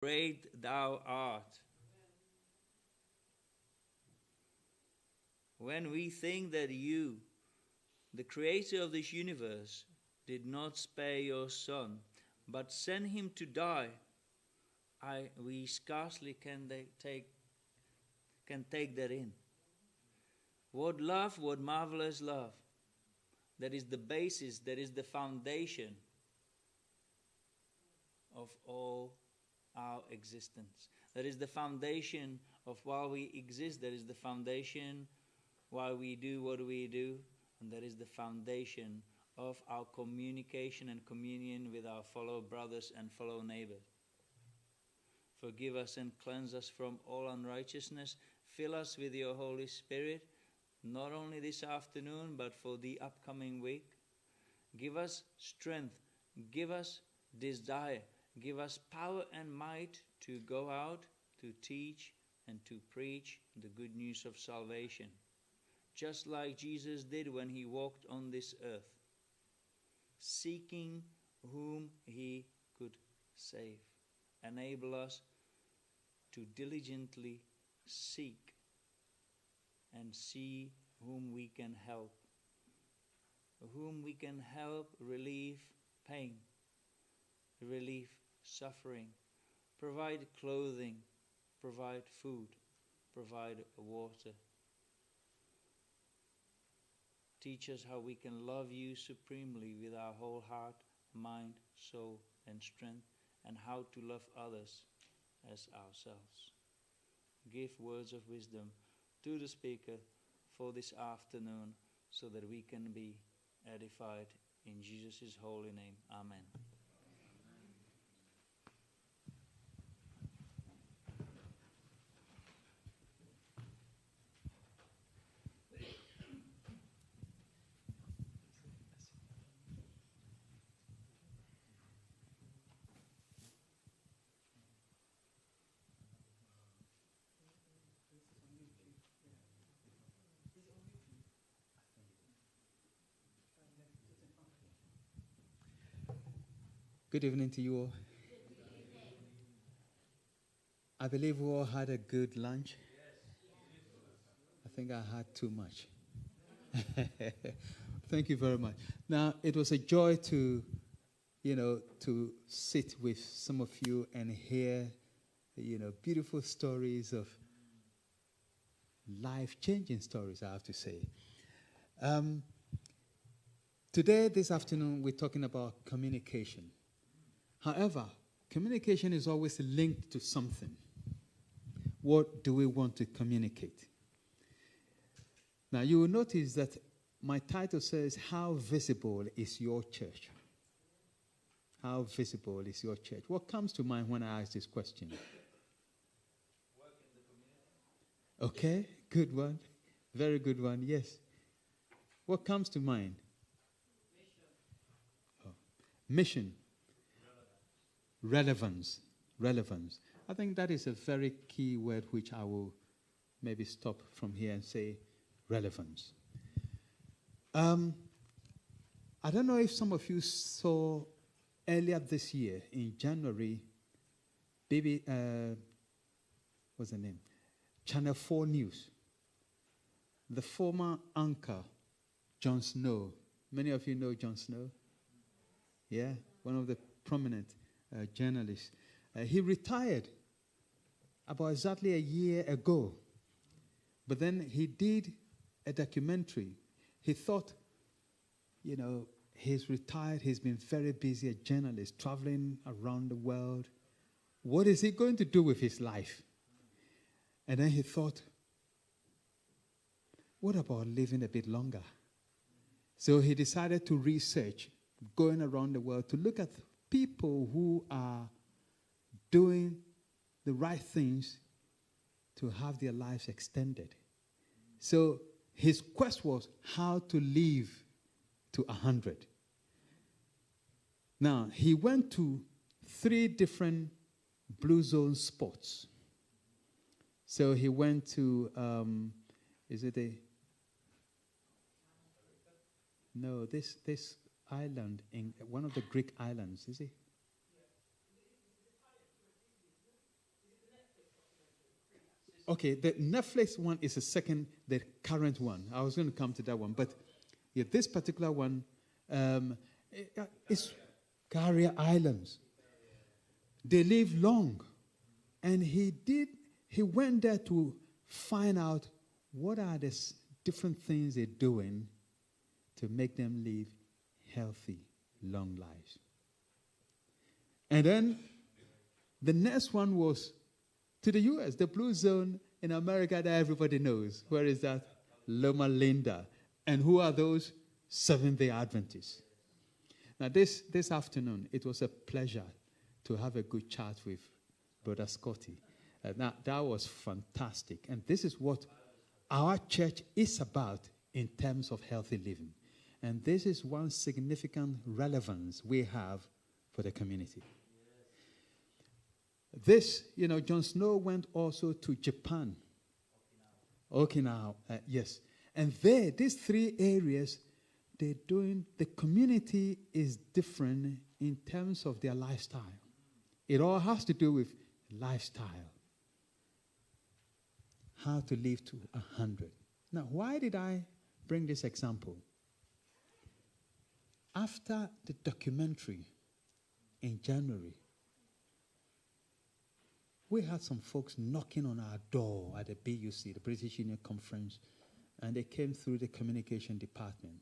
great thou art. When we think that you, the creator of this universe, did not spare your son, but sent him to die, we scarcely can take that in. What love, what marvelous love. That is the basis, that is the foundation of all our existence. That is the foundation of why we exist. That is the foundation why we do what we do. And that is the foundation of our communication and communion with our fellow brothers and fellow neighbors. Forgive us and cleanse us from all unrighteousness. Fill us with your Holy Spirit, not only this afternoon, but for the upcoming week. Give us strength. Give us desire. Give us power and might to go out, to teach, and to preach the good news of salvation, just like Jesus did when he walked on this earth, seeking whom he could save. Enable us to diligently seek and see whom we can help, relieve pain, relieve suffering, provide clothing, provide food, provide water. Teach us how we can love you supremely with our whole heart, mind, soul, and strength, and how to love others as ourselves. Give words of wisdom to the speaker for this afternoon so that we can be edified. In Jesus' holy name, amen. Good evening to you all. I believe we all had a good lunch. I think I had too much. Thank you very much. Now, it was a joy to sit with some of you and hear, beautiful stories of life-changing stories, I have to say. Today, this afternoon, we're talking about communication. However, communication is always linked to something. What do we want to communicate? Now, you will notice that my title says, How Visible is Your Church? How visible is your church? What comes to mind when I ask this question? Work in the Okay, community. good one. Very good one, yes. What comes to mind? Mission. Oh. Mission. Relevance. I think that is a very key word which I will maybe stop from here and say relevance. I don't know if some of you saw earlier this year in January, what's the name? Channel 4 News. The former anchor, Jon Snow. Many of you know Jon Snow? Yeah, one of the prominent journalist. He retired about exactly a year ago. But then he did a documentary. He thought, he's retired. He's been very busy, a journalist, traveling around the world. What is he going to do with his life? And then he thought, what about living a bit longer? So he decided to research, going around the world, to look at people who are doing the right things to have their lives extended. So his quest was how to live to 100. Now, he went to 3 different blue zone spots. So he went to, this island, in one of the Greek islands, is it? Okay, the Netflix one is the second, the current one. I was going to come to that one. But yeah, this particular one is Carrier Islands. They live long. And he went there to find out what are the different things they're doing to make them live healthy, long lives. And then the next one was to the U.S., the blue zone in America that everybody knows. Where is that? Loma Linda. And who are those? Seventh-day Adventists. Now, this afternoon, it was a pleasure to have a good chat with Brother Scotty. That was fantastic. And this is what our church is about in terms of healthy living. And this is one significant relevance we have for the community. This, John Snow went also to Japan. Okinawa, yes. And there, these three areas, the community is different in terms of their lifestyle. It all has to do with lifestyle. How to live to 100. Now, why did I bring this example? After the documentary in January, we had some folks knocking on our door at the BUC, the British Union Conference, and they came through the communication department.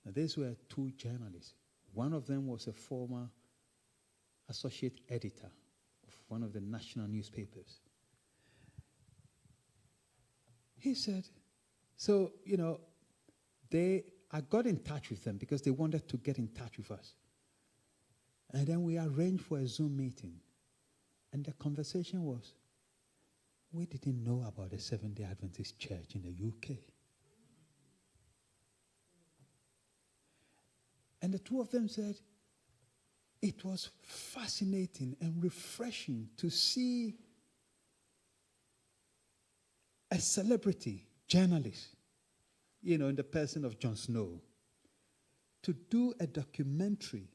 Now, these were two journalists. One of them was a former associate editor of one of the national newspapers. He said, I got in touch with them because they wanted to get in touch with us. And then we arranged for a Zoom meeting. And the conversation was, we didn't know about the Seventh-day Adventist Church in the UK. And the two of them said, it was fascinating and refreshing to see a celebrity journalist, in the person of John Snow, to do a documentary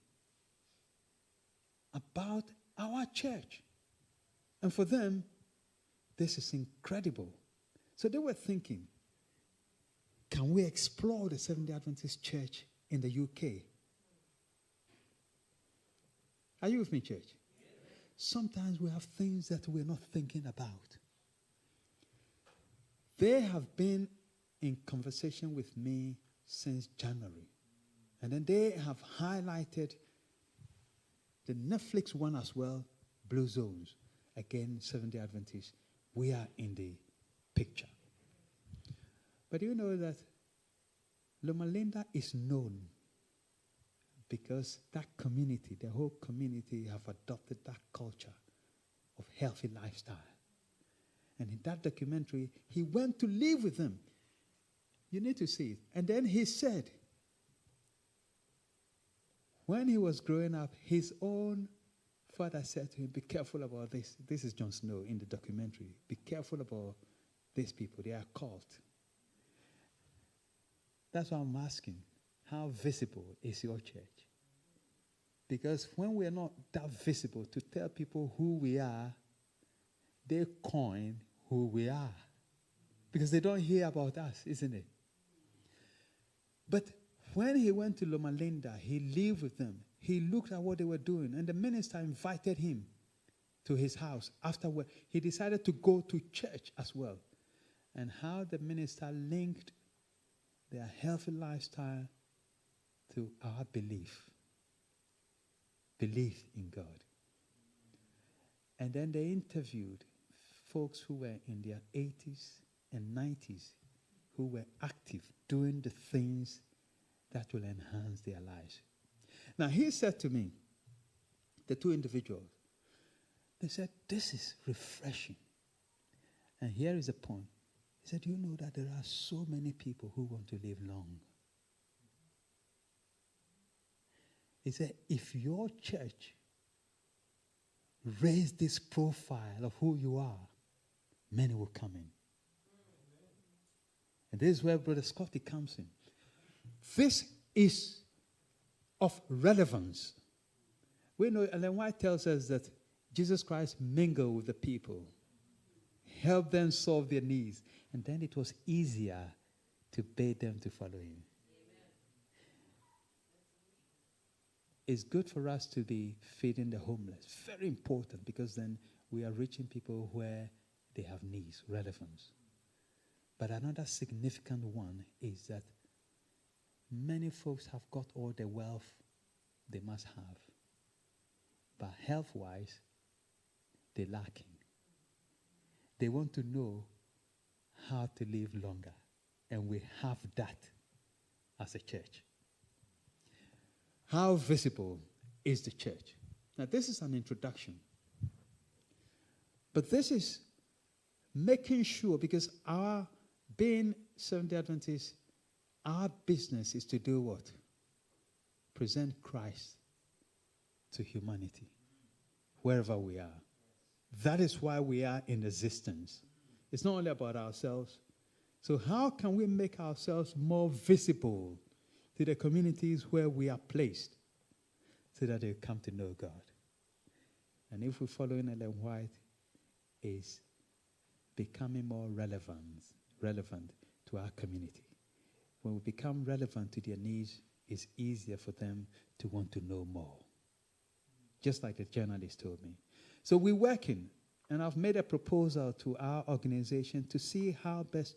about our church. And for them, this is incredible. So they were thinking, can we explore the Seventh-day Adventist Church in the UK? Are you with me, church? Sometimes we have things that we're not thinking about. They have been in conversation with me since January. And then they have highlighted the Netflix one as well, Blue Zones. Again, Seventh-day Adventists. We are in the picture. But you know that Loma Linda is known because that community, the whole community, have adopted that culture of healthy lifestyle. And in that documentary, he went to live with them. You need to see it. And then he said, when he was growing up, his own father said to him, be careful about this. This is John Snow in the documentary. Be careful about these people. They are cult. That's why I'm asking, how visible is your church? Because when we are not that visible to tell people who we are, they coin who we are. Because they don't hear about us, isn't it? But when he went to Loma Linda, he lived with them. He looked at what they were doing. And the minister invited him to his house. Afterward, he decided to go to church as well. And how the minister linked their healthy lifestyle to our belief in God. And then they interviewed folks who were in their 80s and 90s who were active doing the things that will enhance their lives. Now, he said to me, the two individuals, they said, this is refreshing. And here is the point. He said, you know that there are so many people who want to live long. He said, if your church raised this profile of who you are, many will come in. And this is where Brother Scotty comes in. This is of relevance. We know Ellen White tells us that Jesus Christ mingled with the people help them solve their needs. And then it was easier to beg them to follow him. It's good for us to be feeding the homeless. Very important, because then we are reaching people where they have needs, relevance. But another significant one is that many folks have got all the wealth they must have. But health-wise, they're lacking. They want to know how to live longer. And we have that as a church. How visible is the church? Now, this is an introduction. But this is making sure, because our being Seventh-day Adventists, our business is to do what? Present Christ to humanity, wherever we are. That is why we are in existence. It's not only about ourselves. So how can we make ourselves more visible to the communities where we are placed, so that they come to know God? And if we're following Ellen White, is becoming more relevant to our community. When we become relevant to their needs, it's easier for them to want to know more. Just like the journalist told me. So we're working, and I've made a proposal to our organization to see how best,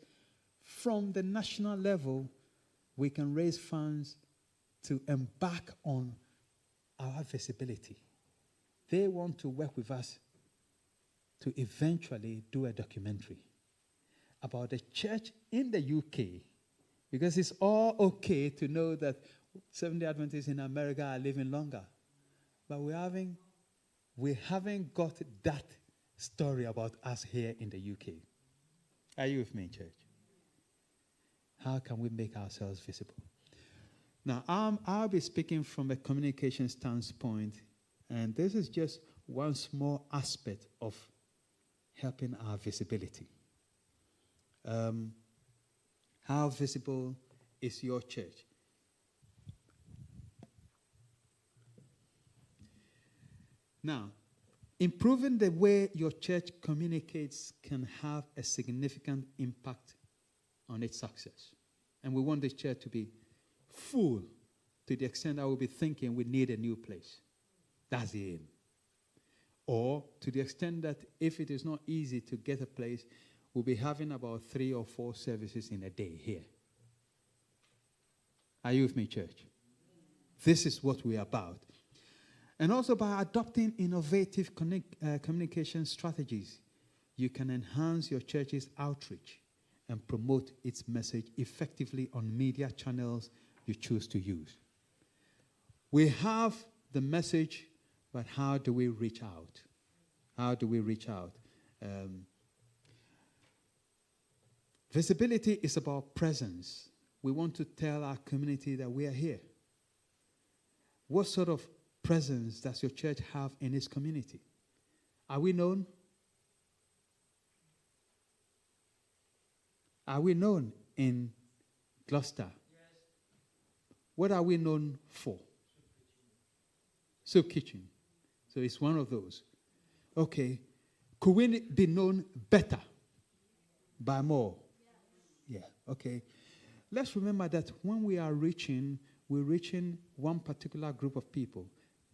from the national level, we can raise funds to embark on our visibility. They want to work with us to eventually do a documentary about the church in the UK, because it's all okay to know that Seventh-day Adventists in America are living longer. But we haven't got that story about us here in the UK. Are you with me, church? How can we make ourselves visible? Now, I'll be speaking from a communication standpoint, and this is just one small aspect of helping our visibility. How visible is your church? Now, improving the way your church communicates can have a significant impact on its success. And we want this church to be full to the extent that we'll be thinking we need a new place. That's the aim. Or to the extent that if it is not easy to get a place, we'll be having about 3 or 4 services in a day here. Are you with me, church? This is what we're about. And also by adopting innovative communication strategies, you can enhance your church's outreach and promote its message effectively on media channels you choose to use. We have the message, but how do we reach out? How do we reach out? Visibility is about presence. We want to tell our community that we are here. What sort of presence does your church have in its community? Are we known? Are we known in Gloucester? Yes. What are we known for? Soup Kitchen. So it's one of those. Okay. Could we be known better? By more? Yeah. Okay. Let's remember that when we are reaching, we're reaching one particular group of people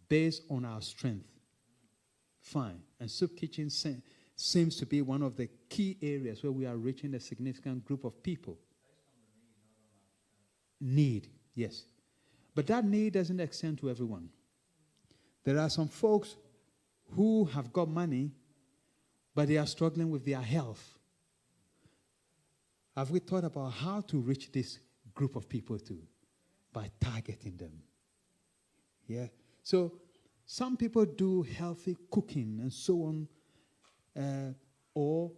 based on our strength. Fine. And Soup Kitchen seems to be one of the key areas where we are reaching a significant group of people. Need, yes. But that need doesn't extend to everyone. There are some folks who have got money, but they are struggling with their health. Have we thought about how to reach this group of people too? By targeting them. Yeah. So some people do healthy cooking and so on, or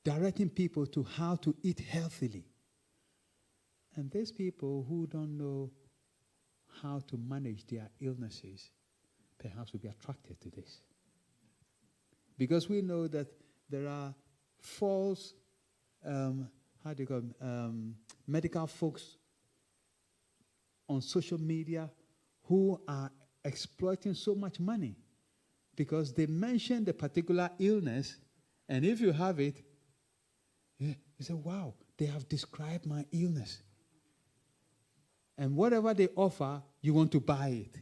directing people to how to eat healthily. And there's people who don't know how to manage their illnesses, perhaps will be attracted to this. Because we know that there are false, medical folks on social media who are exploiting so much money because they mention the particular illness And if you have it, you say, wow, they have described my illness. And whatever they offer, you want to buy it.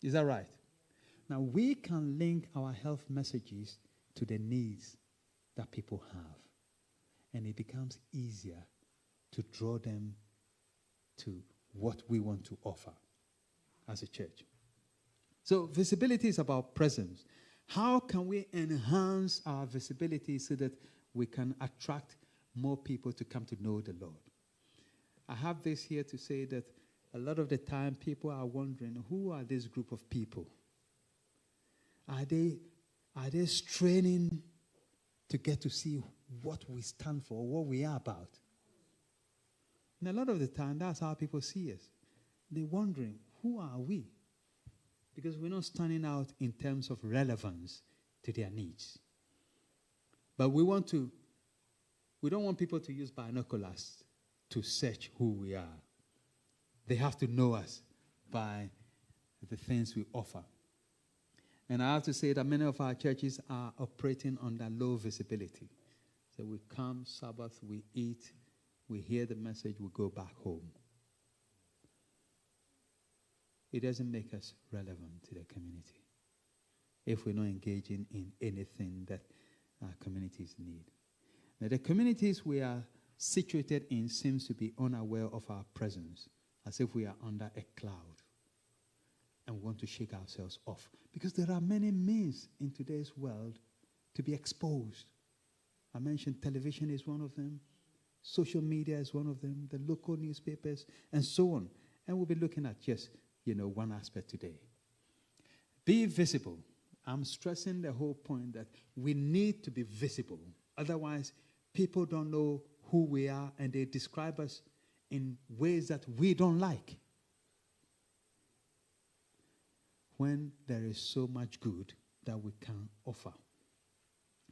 Is that right? Now, we can link our health messages to the needs that people have. And it becomes easier to draw them to what we want to offer as a church. So visibility is about presence. How can we enhance our visibility so that we can attract more people to come to know the Lord? I have this here to say that a lot of the time people are wondering, who are this group of people? Are they straining to get to see what we stand for, what we are about? And a lot of the time, that's how people see us. They're wondering, who are we? Because we're not standing out in terms of relevance to their needs. But we don't want people to use binoculars to search who we are. They have to know us by the things we offer. And I have to say that many of our churches are operating under low visibility. So we come, Sabbath, we eat, we hear the message, we go back home. It doesn't make us relevant to the community if we're not engaging in anything that our communities need. Now, the communities we are situated in seems to be unaware of our presence, as if we are under a cloud and want to shake ourselves off. Because there are many means in today's world to be exposed. I mentioned television is one of them, social media is one of them, the local newspapers, and so on. And we'll be looking at just, one aspect today. Be visible. I'm stressing the whole point that we need to be visible. Otherwise, people don't know who we are and they describe us in ways that we don't like. When there is so much good that we can offer.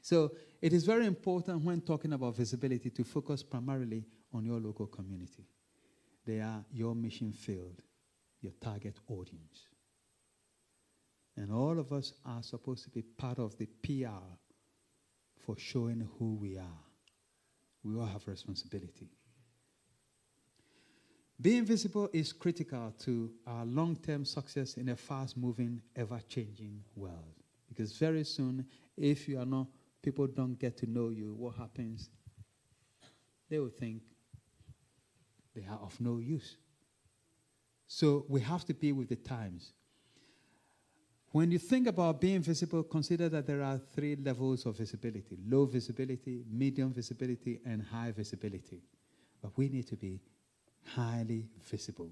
So it is very important when talking about visibility to focus primarily on your local community. They are your mission field, your target audience. And all of us are supposed to be part of the PR for showing who we are. We all have responsibility. Being visible is critical to our long-term success in a fast-moving, ever-changing world. Because very soon, if you are not, people don't get to know you, what happens? They will think they are of no use. So we have to be with the times. When you think about being visible, consider that there are 3 levels of visibility: low visibility, medium visibility, and high visibility. But we need to be highly visible.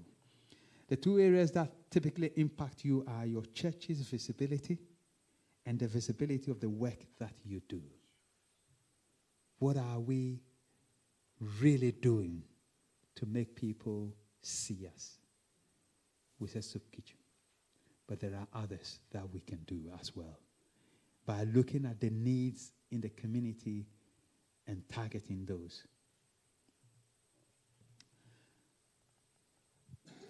The 2 areas that typically impact you are your church's visibility and the visibility of the work that you do. What are we really doing to make people see us? We say soup kitchen. But there are others that we can do as well by looking at the needs in the community and targeting those.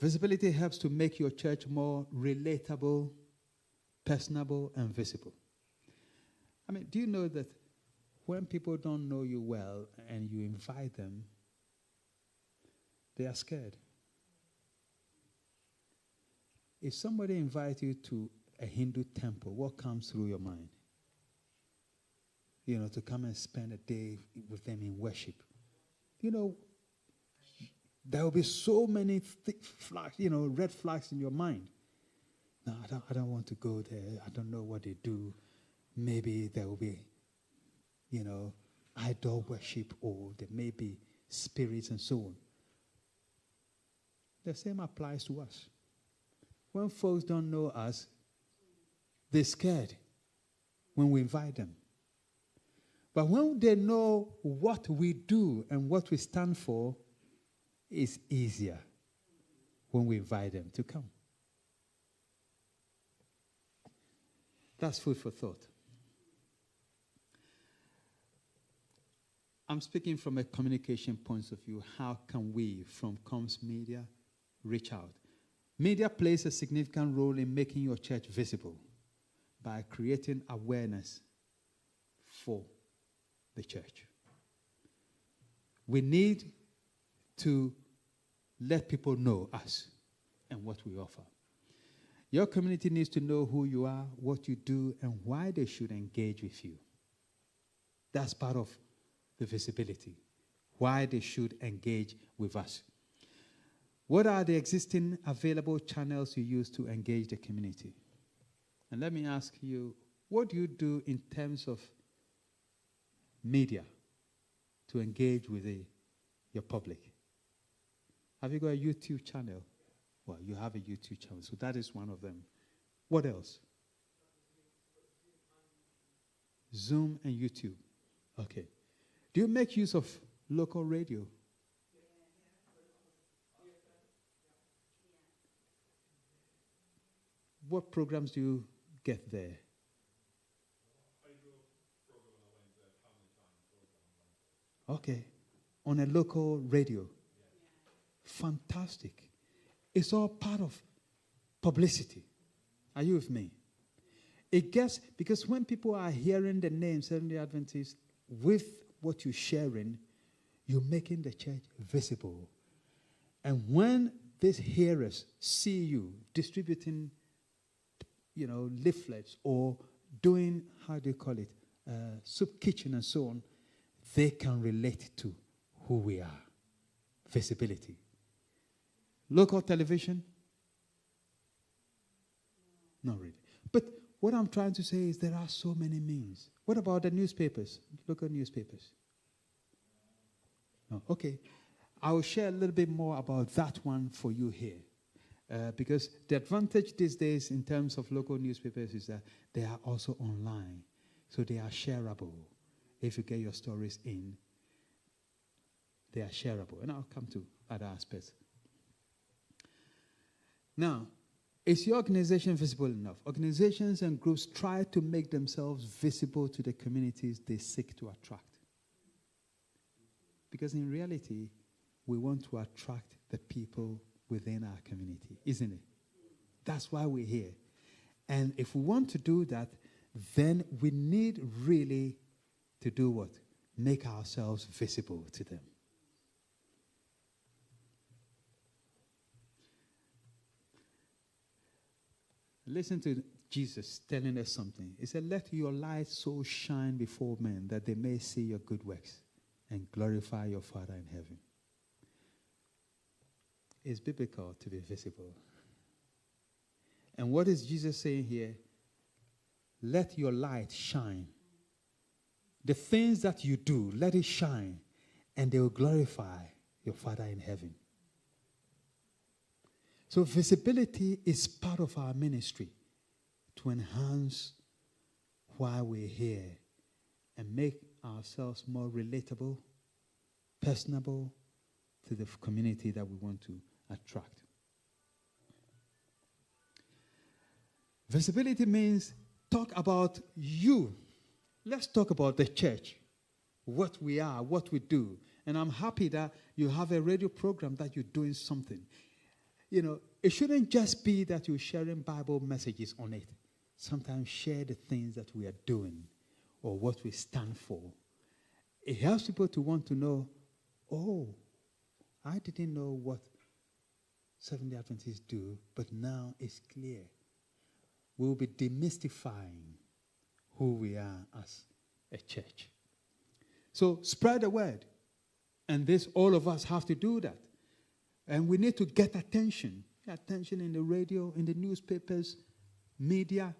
Visibility helps to make your church more relatable, personable, and visible. I mean, do you know that when people don't know you well and you invite them, they are scared? If somebody invites you to a Hindu temple, what comes through your mind? To come and spend a day with them in worship. There will be so many flags, red flags in your mind. No, I don't want to go there. I don't know what they do. Maybe there will be, idol worship, or there may be spirits and so on. The same applies to us. When folks don't know us, they're scared when we invite them. But when they know what we do and what we stand for, it's easier when we invite them to come. That's food for thought. I'm speaking from a communication point of view. How can we, from Comms Media, reach out? Media plays a significant role in making your church visible by creating awareness for the church. We need to let people know us and what we offer. Your community needs to know who you are, what you do, and why they should engage with you. That's part of the visibility, why they should engage with us. What are the existing available channels you use to engage the community? And let me ask you, what do you do in terms of media to engage with your public? Have you got a YouTube channel? Well, you have a YouTube channel, so that is one of them. What else? Zoom and YouTube. Okay. Do you make use of local radio? What programs do you get there? Okay. On a local radio. Fantastic. It's all part of publicity. Are you with me? It gets, because when people are hearing the name Seventh-day Adventist with what you're sharing, you're making the church visible. And when these hearers see you distributing, leaflets or doing, how do you call it, soup kitchen and so on, they can relate to who we are. Visibility. Local television? Not really. But what I'm trying to say is there are so many means. What about the newspapers? Local newspapers? No. Okay. I will share a little bit more about that one for you here. Because the advantage these days in terms of local newspapers is that they are also online. So they are shareable. If you get your stories in, they are shareable. And I'll come to other aspects. Now, is your organization visible enough? Organizations and groups try to make themselves visible to the communities they seek to attract. Because in reality, we want to attract the people within our community, isn't it? That's why we're here. And if we want to do that, then we need really to do what? Make ourselves visible to them. Listen to Jesus telling us something. He said, let your light so shine before men that they may see your good works and glorify your Father in heaven. It's biblical to be visible. And what is Jesus saying here? Let your light shine. The things that you do, let it shine, and they will glorify your Father in heaven. So visibility is part of our ministry to enhance why we're here and make ourselves more relatable, personable to the community that we want to attract. Visibility means talk about you. Let's talk about the church, what we are, what we do. And I'm happy that you have a radio program that you're doing something. It shouldn't just be that you're sharing Bible messages on it. Sometimes share the things that we are doing or what we stand for. It helps people to want to know, oh, I didn't know what Seventh-day Adventists do, but now it's clear. We'll be demystifying who we are as a church. So spread the word. And all of us have to do that. And we need to get attention. Attention in the radio, in the newspapers, media.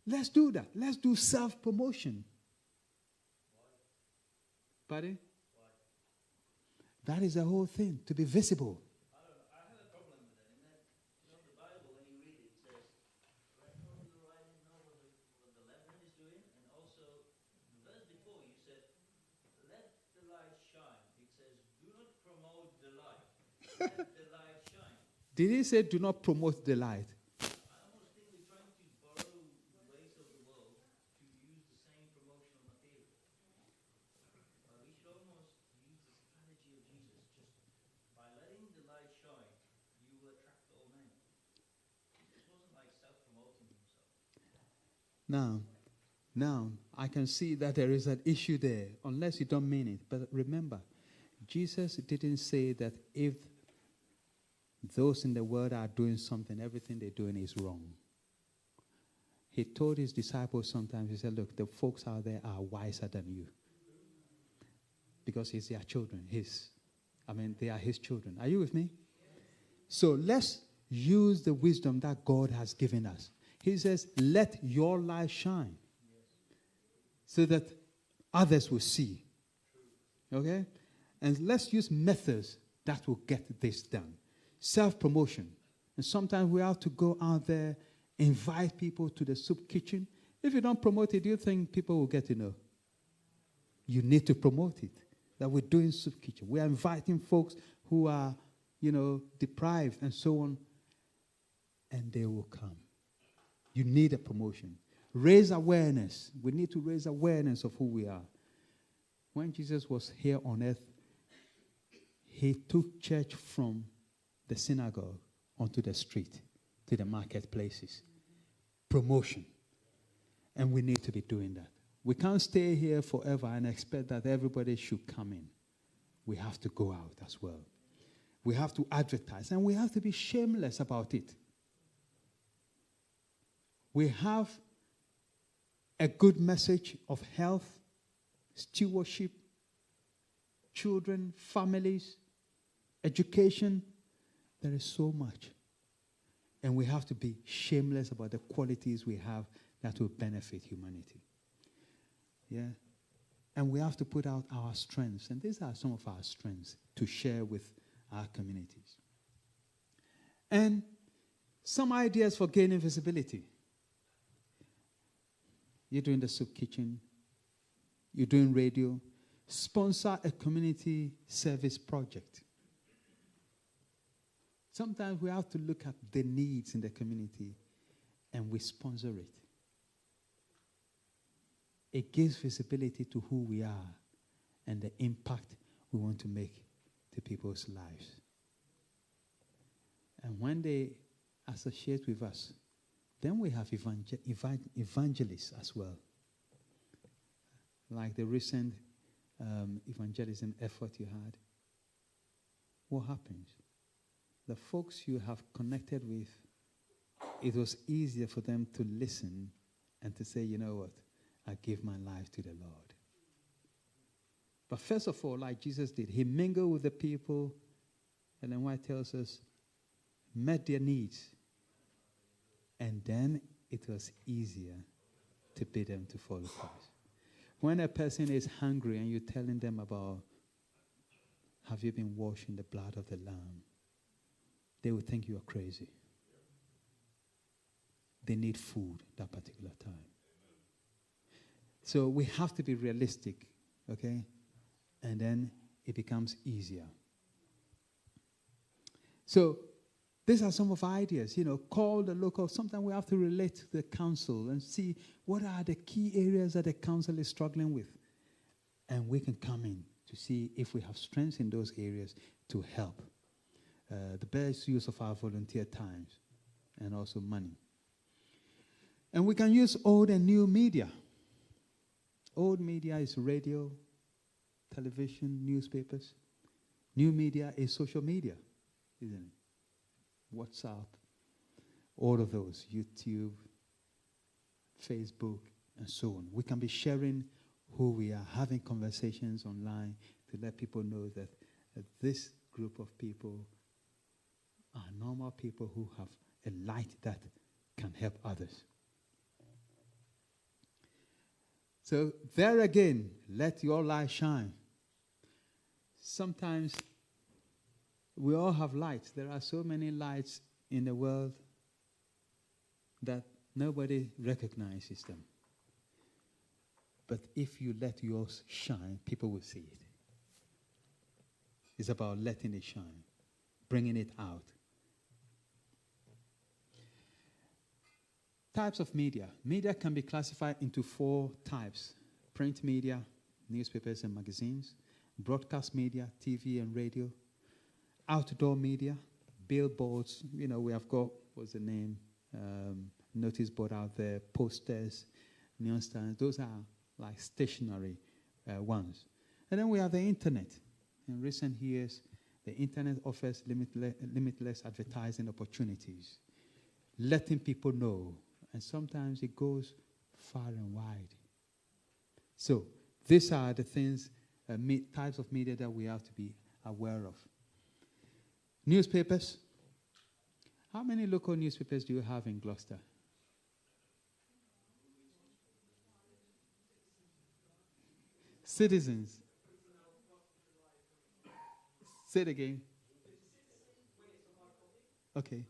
Let's do that. Let's do self-promotion. Pardon? That is the whole thing, to be visible. I have a problem with that. The Bible, when you read it, it says, let all the writing know what the leaven is doing. And also, the verse before, you said, let the light shine. It says, do not promote the light. Let the light shine. Did he say, do not promote the light? I almost think we're trying to borrow the ways of the world to use the same promotional material. We should almost use the strategy of Jesus. Just by letting the light shine, you will attract all men. This wasn't like self-promoting himself. Now, I can see that there is an issue there, unless you don't mean it. But remember, Jesus didn't say that if those in the world are doing something, everything they're doing is wrong. He told his disciples sometimes, he said, look, the folks out there are wiser than you. Because he's their children. They are his children. Are you with me? So let's use the wisdom that God has given us. He says, let your light shine so that others will see. Okay? And let's use methods that will get this done. Self-promotion. And sometimes we have to go out there, invite people to the soup kitchen. If you don't promote it, do you think people will get to know? You need to promote it. That we're doing soup kitchen. We're inviting folks who are, deprived and so on. And they will come. You need a promotion. Raise awareness. We need to raise awareness of who we are. When Jesus was here on earth, he took church from the synagogue onto the street, to the marketplaces. Promotion. And we need to be doing that. We can't stay here forever and expect that everybody should come in. We have to go out as well. We have to advertise, and we have to be shameless about it. We have a good message of health, stewardship, children, families, education. There is so much. And we have to be shameless about the qualities we have that will benefit humanity. Yeah? And we have to put out our strengths. And these are some of our strengths to share with our communities. And some ideas for gaining visibility. You're doing the soup kitchen. You're doing radio. Sponsor a community service project. Sometimes we have to look at the needs in the community and we sponsor it. It gives visibility to who we are and the impact we want to make to people's lives. And when they associate with us, then we have evangelists as well. Like the recent evangelism effort you had. What happens? The folks you have connected with, it was easier for them to listen and to say, you know what, I give my life to the Lord. But first of all, like Jesus did, he mingled with the people, and then White tells us, met their needs. And then it was easier to bid them to follow Christ. When a person is hungry and you're telling them about, have you been washed in the blood of the Lamb? They will think you are crazy. They need food that particular time. So we have to be realistic, okay? And then it becomes easier. So these are some of our ideas. Call the local. Sometimes we have to relate to the council and see what are the key areas that the council is struggling with. And we can come in to see if we have strengths in those areas to help. The best use of our volunteer times and also money. And we can use old and new media. Old media is radio, television, newspapers. New media is social media, isn't it? WhatsApp, all of those, YouTube, Facebook, and so on. We can be sharing who we are, having conversations online to let people know that this group of people are normal people who have a light that can help others. So there again, let your light shine. Sometimes we all have lights. There are so many lights in the world that nobody recognizes them. But if you let yours shine, people will see it. It's about letting it shine, bringing it out. Types of media. Media can be classified into 4 types. Print media, newspapers and magazines. Broadcast media, TV and radio. Outdoor media, billboards. We have got, what's the name? Notice board out there, posters, neon stands. Those are like stationary ones. And then we have the internet. In recent years, the internet offers limitless advertising opportunities, letting people know. And sometimes it goes far and wide. So these are the things, types of media that we have to be aware of. Newspapers. How many local newspapers do you have in Gloucester? Citizens. Say it again. Okay.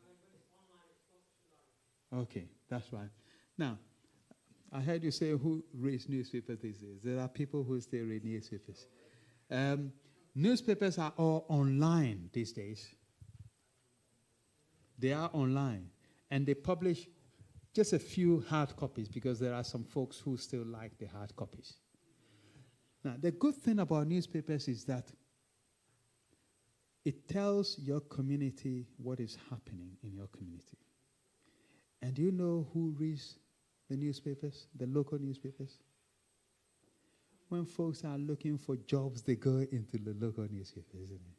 Okay, that's right. Now, I heard you say who reads newspapers these days. There are people who still read newspapers. Newspapers are all online these days. They are online. And they publish just a few hard copies because there are some folks who still like the hard copies. Now, the good thing about newspapers is that it tells your community what is happening in your community. And do you know who reads the newspapers, the local newspapers? When folks are looking for jobs, they go into the local newspapers, isn't it?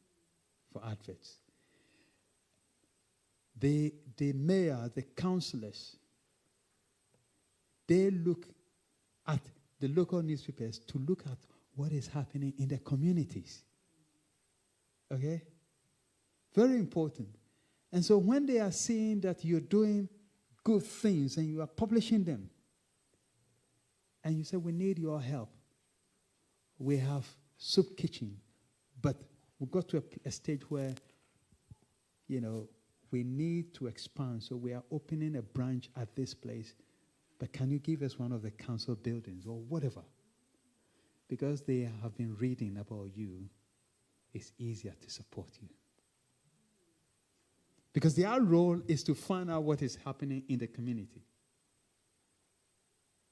For adverts. The mayor, the councillors, they look at the local newspapers to look at what is happening in their communities. Okay? Very important. And so when they are seeing that you're doing good things and you are publishing them, and you say, we need your help. We have soup kitchen, but we got to a stage where, we need to expand. So we are opening a branch at this place, but can you give us one of the council buildings or whatever? Because they have been reading about you, it's easier to support you. Because their role is to find out what is happening in the community.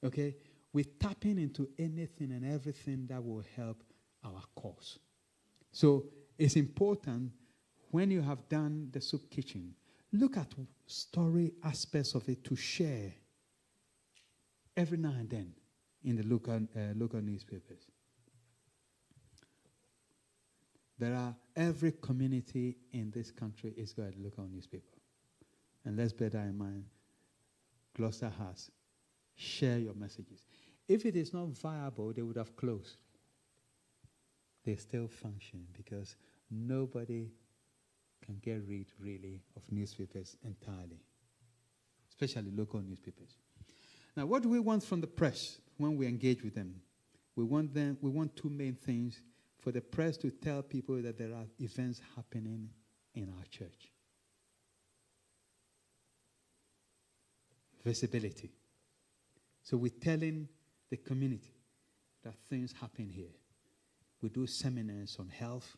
Okay? We're tapping into anything and everything that will help our cause. So it's important when you have done the soup kitchen, look at story aspects of it to share every now and then in the local newspapers. Every community in this country is got a local newspaper. And let's bear that in mind. Gloucester has. Share your messages. If it is not viable, they would have closed. They still function because nobody can get rid, really, of newspapers entirely, especially local newspapers. Now, what do we want from the press when we engage with them? We want two main things. For the press to tell people that there are events happening in our church. Visibility. So we're telling the community that things happen here. We do seminars on health.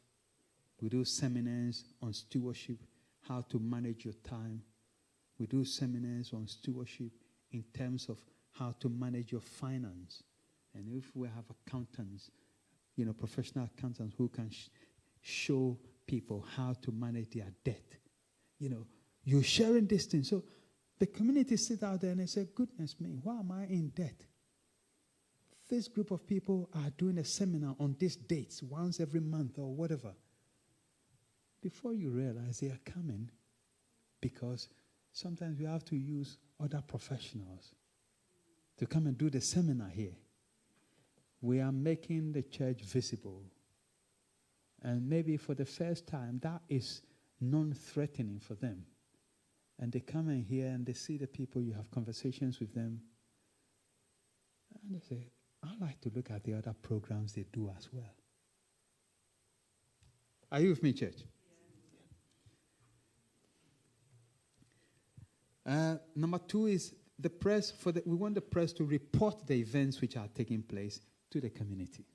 We do seminars on stewardship, how to manage your time. We do seminars on stewardship in terms of how to manage your finance. And if we have accountants, professional accountants who can show people how to manage their debt. You're sharing this thing. So the community sit out there and they say, goodness me, why am I in debt? This group of people are doing a seminar on these dates once every month or whatever. Before you realize they are coming, because sometimes we have to use other professionals to come and do the seminar here. We are making the church visible. And maybe for the first time, that is non-threatening for them. And they come in here and they see the people, you have conversations with them. And they say, I like to look at the other programs they do as well. Are you with me, church? Yeah. Number two is the press. We want the press to report the events which are taking place to the community.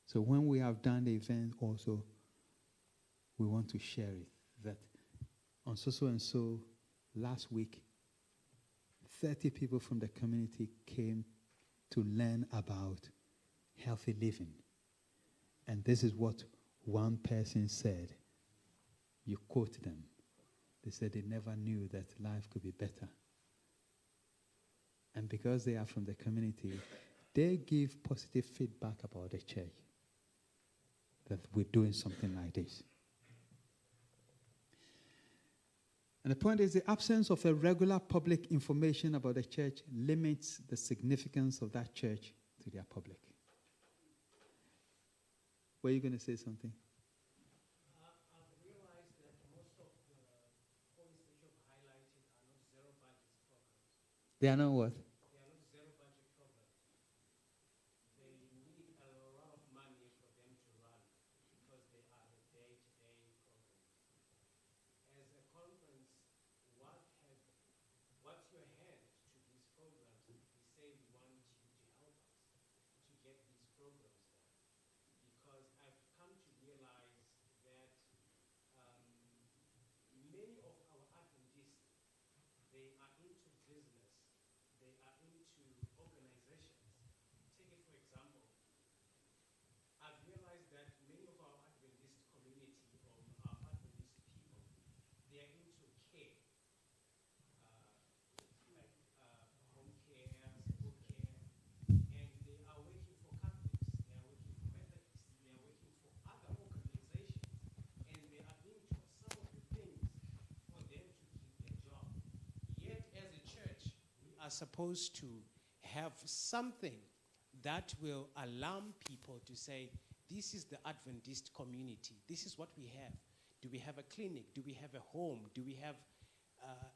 So when we have done the event also, we want to share it. That on so and so last week, 30 people from the community came to learn about healthy living. And this is what one person said. You quote them. They said they never knew that life could be better. And because they are from the community, they give positive feedback about the church, that we're doing something like this. And the point is, the absence of a regular public information about the church limits the significance of that church to their public. Were you going to say something? I've realized that most of the points that you've highlighted are not zero-budget programs. They are not what? They are not zero-budget programs. They need a lot of money for them to run because they are the day-to-day programs. As a conference, what's your hand to these programs? We say we want you to help us to get these programs done. Because I've come to realize that many of our Adventists, they are into business, they are into organizations. Take it for example, I've realized that many of our Adventist community or our Adventist people, they are into care, like home care, school care, and they are working for Catholics, they are working for Methodists, they are working for other organizations, and they are into some of the things for them to keep their job. Yet, as a church, we are supposed to have something that will alarm people to say, this is the Adventist community, this is what we have. Do we have a clinic? Do we have a home? Do we have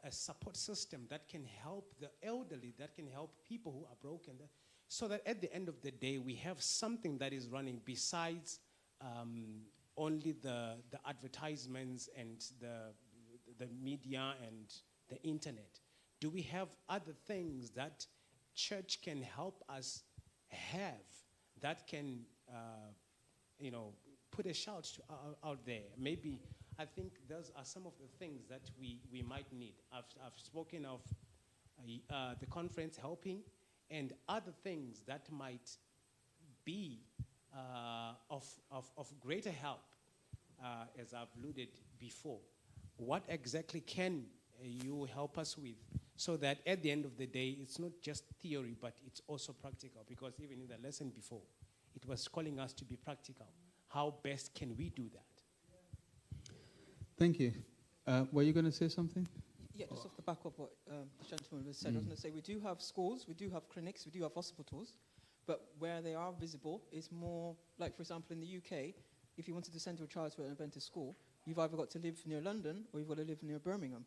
a support system that can help the elderly, that can help people who are broken? So that at the end of the day, we have something that is running besides only the advertisements and the media and the internet. Do we have other things that church can help us have that can, put a shout out there? Maybe I think those are some of the things that we might need. I've spoken of the conference helping and other things that might be of greater help, as I've alluded before. What exactly can you help us with so that at the end of the day, it's not just theory, but it's also practical? Because even in the lesson before, it was calling us to be practical. How best can we do that? Thank you. Were you going to say something? Yeah, just off the back of what the gentleman was said, I was going to say we do have schools, we do have clinics, we do have hospitals, but where they are visible is more, like for example in the UK, if you wanted to send your child to an Adventist school, you've either got to live near London or you've got to live near Birmingham.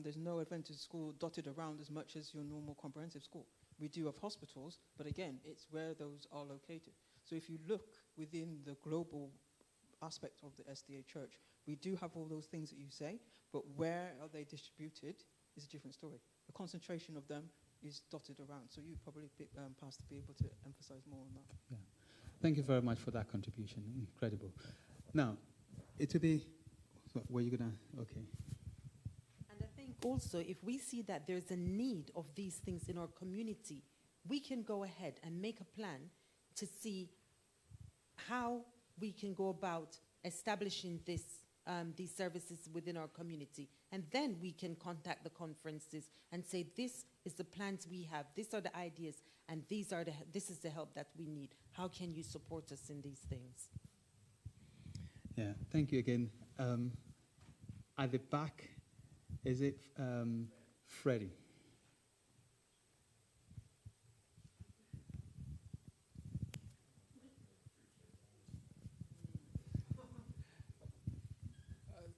There's no Adventist school dotted around as much as your normal comprehensive school. We do have hospitals, but again, it's where those are located. So if you look within the global aspect of the SDA Church, we do have all those things that you say, but where are they distributed is a different story. The concentration of them is dotted around. So you probably, Pastor, be able to emphasize more on that. Yeah. Thank you very much for that contribution. Incredible. Now, it will be, were you going to, okay. And I think also if we see that there's a need of these things in our community, we can go ahead and make a plan to see how we can go about establishing these services within our community. And then we can contact the conferences and say, this is the plans we have, these are the ideas, and this is the help that we need. How can you support us in these things? Yeah, thank you again. At the back, is it Freddie?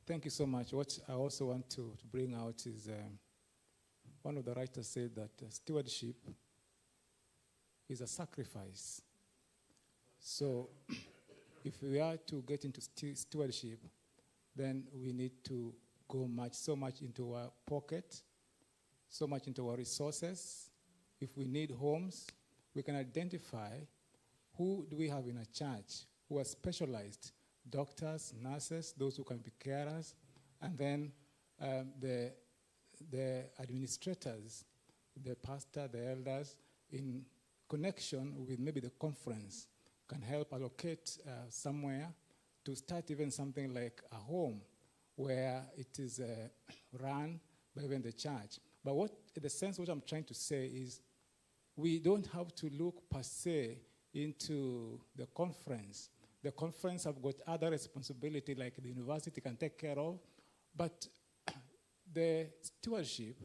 Thank you so much. What I also want to bring out is one of the writers said that stewardship is a sacrifice. So if we are to get into stewardship, then we need to go so much into our pocket, so much into our resources. If we need homes, we can identify who do we have in a church who are specialized: doctors, nurses, those who can be carers, and then the administrators, the pastor, the elders, in connection with maybe the conference, can help allocate somewhere to start even something like a home where it is run by even the church. But what I'm trying to say is we don't have to look per se into the conference. The conference have got other responsibility like the university can take care of, but the stewardship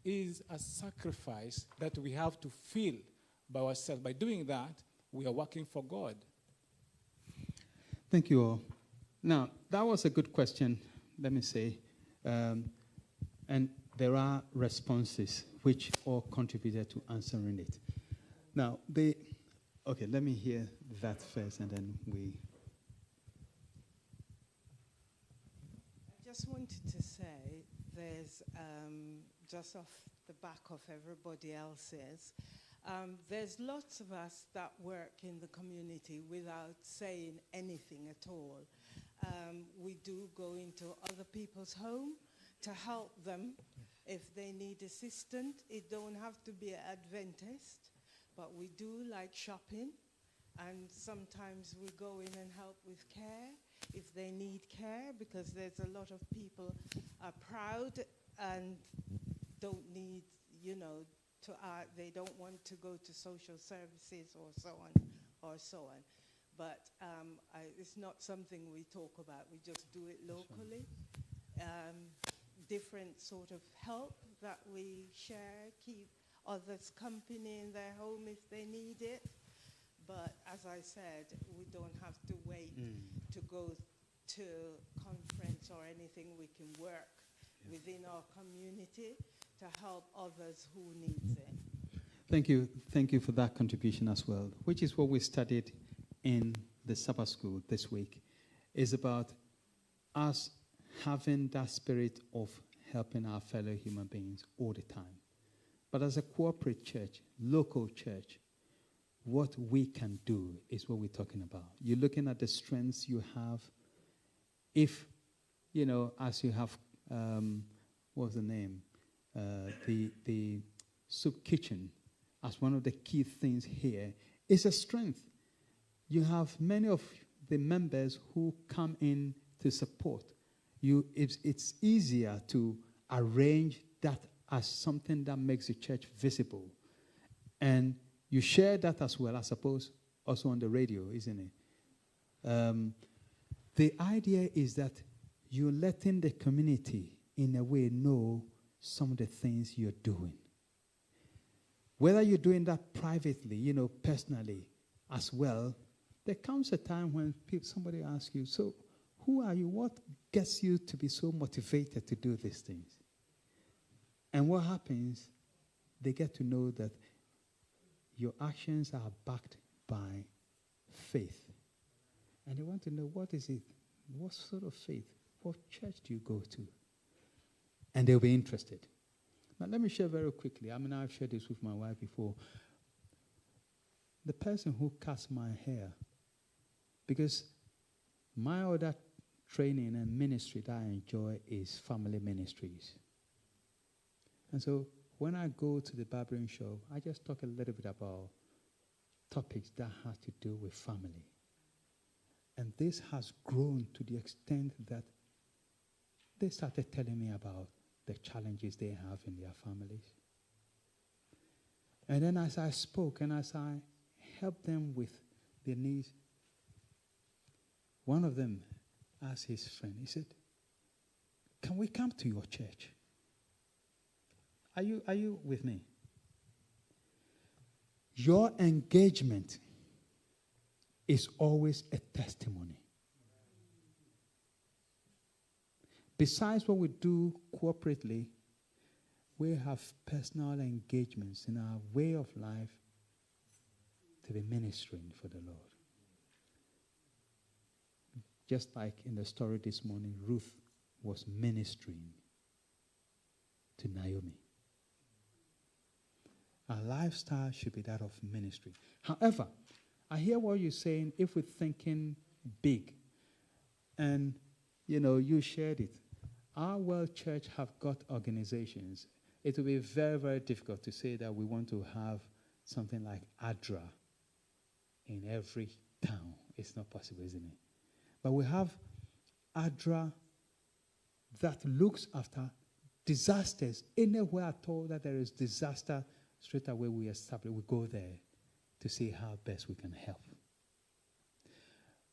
is a sacrifice that we have to feel by ourselves. By doing that, we are working for God. Thank you all. Now, that was a good question, let me say. And there are responses which all contributed to answering it. Now, okay, let me hear that first and then we... I just wanted to say there's, just off the back of everybody else's, there's lots of us that work in the community without saying anything at all. We do go into other people's home to help them if they need assistance. It don't have to be an Adventist, but we do like shopping, and sometimes we go in and help with care if they need care, because there's a lot of people are proud and don't need, you know, they don't want to go to social services or so on. But it's not something we talk about. We just do it locally. Different sort of help that we share, keep others company in their home if they need it. But as I said, we don't have to wait to go to conference or anything. We can work within our community to help others who needs it. Thank you. Thank you for that contribution as well, which is what we studied in the Sabbath school this week, is about us having that spirit of helping our fellow human beings all the time. But as a corporate church, local church, what we can do is what we're talking about. You're looking at the strengths you have. If, you know, as you have, what's the name? The soup kitchen as one of the key things here is a strength. You have many of the members who come in to support. It's easier to arrange that as something that makes the church visible. And you share that as well, I suppose, also on the radio, isn't it? The idea is that you're letting the community, in a way, know some of the things you're doing. Whether you're doing that privately, you know, personally as well, there comes a time when somebody asks you, so who are you? What gets you to be so motivated to do these things? And what happens, they get to know that your actions are backed by faith. And they want to know, what is it? What sort of faith? What church do you go to? And they'll be interested. Now, let me share very quickly. I mean, I've shared this with my wife before. The person who cuts my hair, because my other training and ministry that I enjoy is family ministries. And so when I go to the barbering shop, I just talk a little bit about topics that have to do with family. And this has grown to the extent that they started telling me about the challenges they have in their families. And then as I spoke and as I helped them with their needs, one of them asked his friend, he said, can we come to your church? Are you with me? Your engagement is always a testimony. Besides what we do corporately, we have personal engagements in our way of life to be ministering for the Lord. Just like in the story this morning, Ruth was ministering to Naomi. Our lifestyle should be that of ministry. However, I hear what you're saying if we're thinking big. And, you know, you shared it. Our World Church have got organizations. It will be very, very difficult to say that we want to have something like ADRA in every town. It's not possible, isn't it? But we have ADRA that looks after disasters. Anywhere at all that there is disaster, straight away we go there to see how best we can help.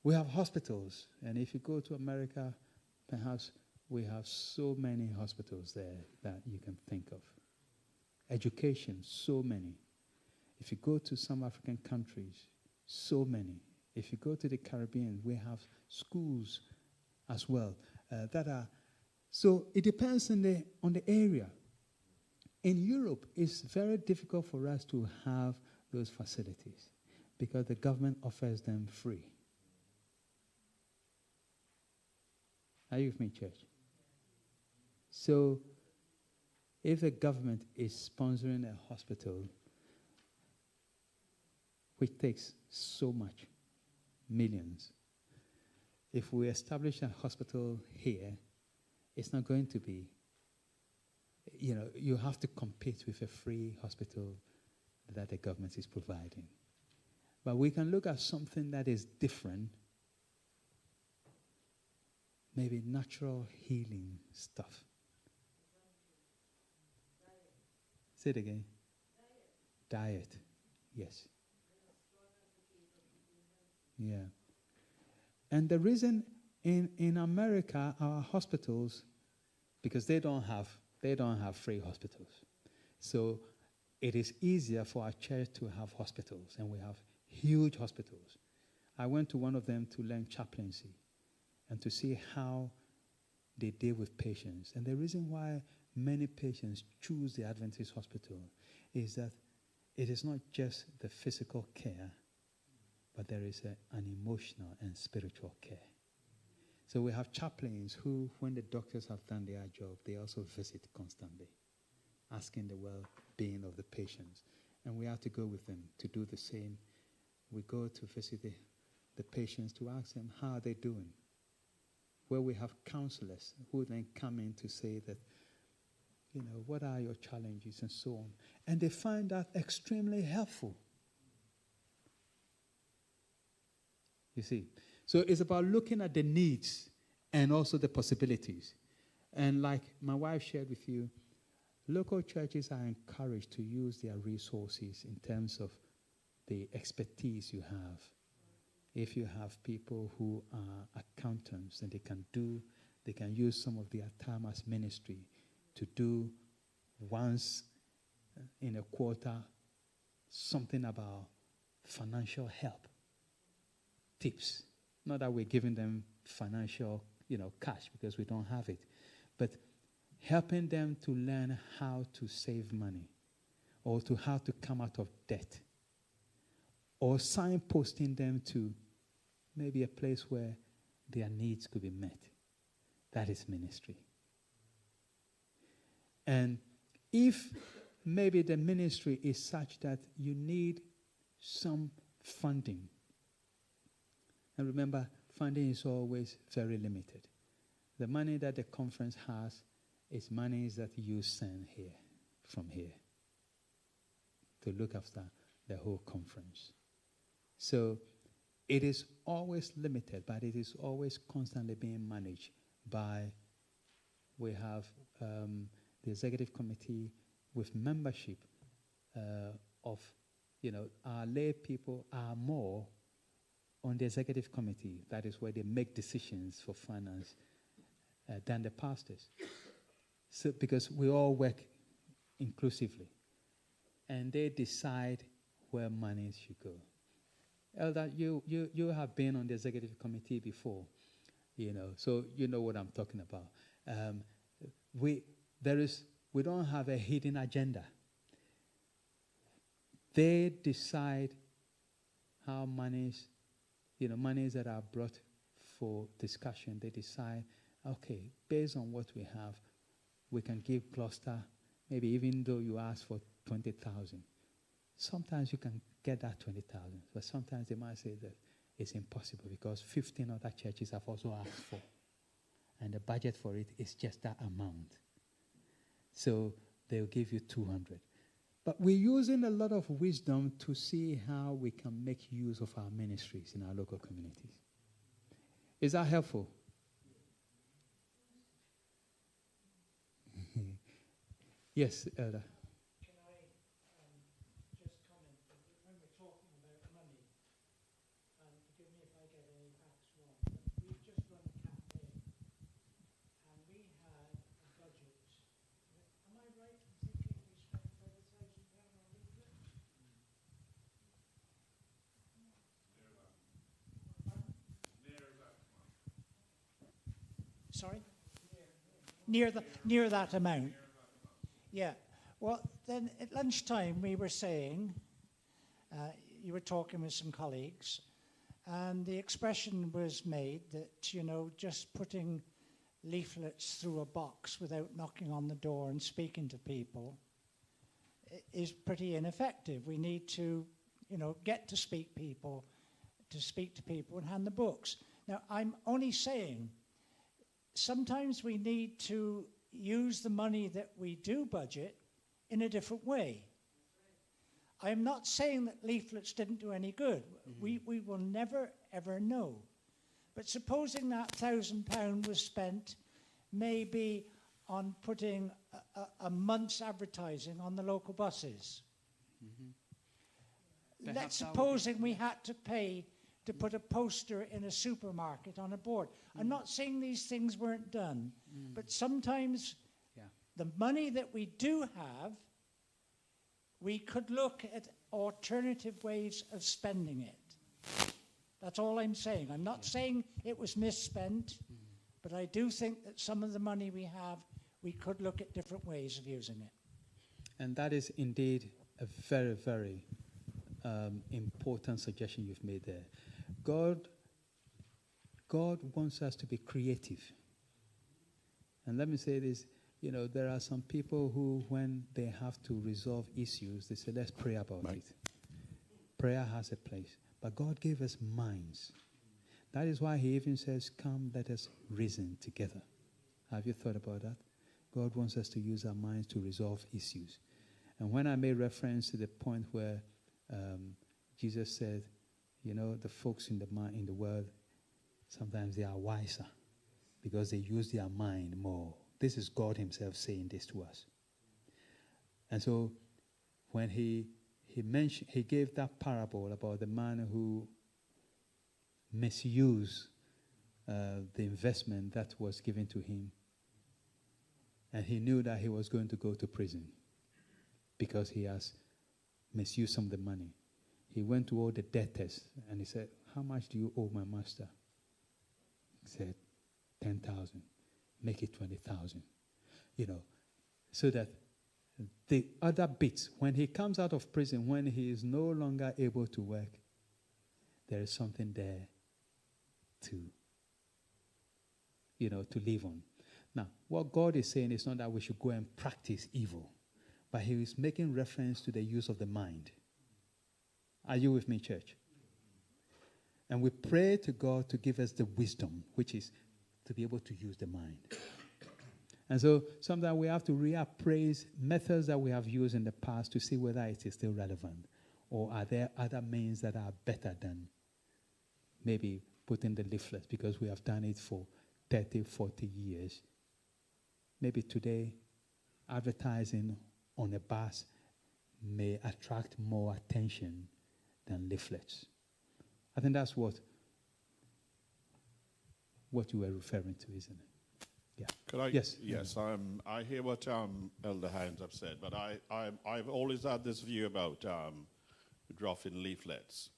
We have hospitals, and if you go to America, perhaps we have so many hospitals there that you can think of. Education, so many. If you go to some African countries, so many. If you go to the Caribbean, we have schools as well that are. So it depends on the area. In Europe, it's very difficult for us to have those facilities because the government offers them free. Are you with me, church? So if the government is sponsoring a hospital, which takes so much, millions, if we establish a hospital here, it's not going to be, you have to compete with a free hospital that the government is providing. But we can look at something that is different, maybe natural healing stuff. Say it again. Diet. Yes. Yeah. And the reason in America, our hospitals, because they don't have free hospitals. So it is easier for our church to have hospitals, and we have huge hospitals. I went to one of them to learn chaplaincy and to see how they deal with patients. And the reason why many patients choose the Adventist hospital is that it is not just the physical care, but there is an emotional and spiritual care. So we have chaplains who, when the doctors have done their job, they also visit constantly, asking the well-being of the patients. And we have to go with them to do the same. We go to visit the patients to ask them, how are they doing? Where we have counselors who then come in to say that, what are your challenges and so on. And they find that extremely helpful. You see? So it's about looking at the needs and also the possibilities. And like my wife shared with you, local churches are encouraged to use their resources in terms of the expertise you have. If you have people who are accountants and they can use some of their time as ministry to do once in a quarter something about financial help, tips. Not that we're giving them financial, cash because we don't have it, but helping them to learn how to save money or to how to come out of debt, or signposting them to maybe a place where their needs could be met. That is ministry. And if maybe the ministry is such that you need some funding, and remember, funding is always very limited. The money that the conference has is monies that you send from here, to look after the whole conference. So it is always limited, but it is always constantly being managed by, we have the executive committee with membership of, our lay people are more on the executive committee. That is where they make decisions for finance than the pastors. So because we all work inclusively, and they decide where money should go. Elder, you have been on the executive committee before, so you know what I'm talking about. We don't have a hidden agenda. They decide how monies that are brought for discussion, they decide, okay, based on what we have, we can give Gloucester, maybe even though you ask for 20,000. Sometimes you can get that 20,000, but sometimes they might say that it's impossible because 15 other churches have also asked for, and the budget for it is just that amount. So they'll give you 200. But we're using a lot of wisdom to see how we can make use of our ministries in our local communities. Is that helpful? Yes, Elder. Can I Sorry? Near that amount. Yeah. Well, then at lunchtime we were saying, you were talking with some colleagues, and the expression was made that, you know, just putting leaflets through a box without knocking on the door and speaking to people is pretty ineffective. We need to, you know, get to speak to people and hand the books. Now, I'm only saying sometimes we need to use the money that we do budget in a different way. I'm not saying that leaflets didn't do any good. We will never, ever know. But supposing that £1,000 was spent maybe on putting a month's advertising on the local buses. Let's supposing we had to pay to put a poster in a supermarket on a board. I'm not saying these things weren't done, but sometimes the money that we do have, we could look at alternative ways of spending it. That's all I'm saying. I'm not saying it was misspent, but I do think that some of the money we have, we could look at different ways of using it. And that is indeed a very, very important suggestion you've made there. God wants us to be creative. And let me say this, you know, there are some people who, when they have to resolve issues, they say, let's pray about it. Prayer has a place. But God gave us minds. That is why he even says, come, let us reason together. Have you thought about that? God wants us to use our minds to resolve issues. And when I made reference to the point where Jesus said, you know, the folks in the world, sometimes they are wiser because they use their mind more. This is God himself saying this to us. And so when he gave that parable about the man who misused the investment that was given to him, and he knew that he was going to go to prison because he has misused some of the money. He went to all the debtors and he said, how much do you owe my master? He said, 10,000. Make it 20,000. You know, so that the other bits, when he comes out of prison, when he is no longer able to work, there is something there to, you know, to live on. Now, what God is saying is not that we should go and practice evil, but he is making reference to the use of the mind. Are you with me, church? And we pray to God to give us the wisdom, which is to be able to use the mind. And so sometimes we have to reappraise methods that we have used in the past to see whether it is still relevant, or are there other means that are better than maybe putting the leaflets because we have done it for 30, 40 years. Maybe today, advertising on a bus may attract more attention than leaflets. I think that's what you were referring to, isn't it? Yeah. Could I? Yes. Yes. I hear what Elder Hines have said, but I've always had this view about dropping leaflets.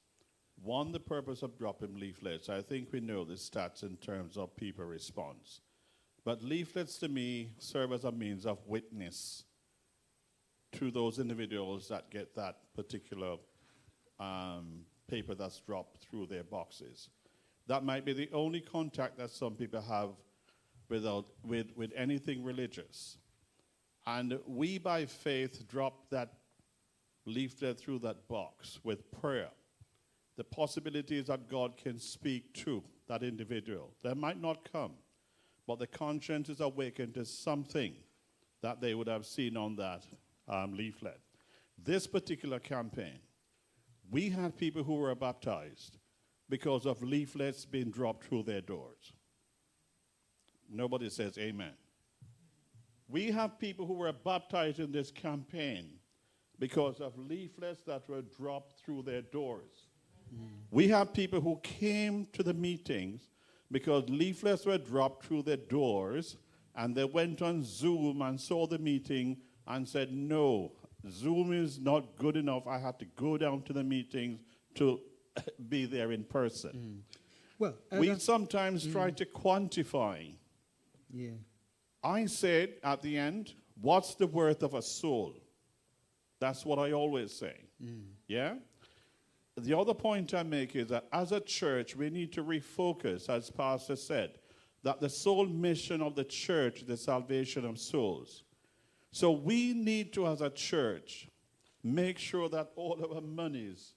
One, the purpose of dropping leaflets, I think we know the stats in terms of people response. But leaflets, to me, serve as a means of witness to those individuals that get that particular paper that's dropped through their boxes. That might be the only contact that some people have with anything religious. And we, by faith, drop that leaflet through that box with prayer. The possibility is that God can speak to that individual. They might not come, but the conscience is awakened to something that they would have seen on that leaflet. This particular campaign, we had people who were baptized because of leaflets being dropped through their doors. Nobody says amen. We have people who were baptized in this campaign because of leaflets that were dropped through their doors. We have people who came to the meetings because leaflets were dropped through their doors, and they went on Zoom and saw the meeting and said, no, Zoom is not good enough. I had to go down to the meetings to be there in person. Well, we sometimes try to quantify Yeah. I said at the end, what's the worth of a soul? That's what I always say. Yeah? The other point I make is that as a church, we need to refocus, as Pastor said, that the sole mission of the church is the salvation of souls. So we need to, as a church, make sure that all of our monies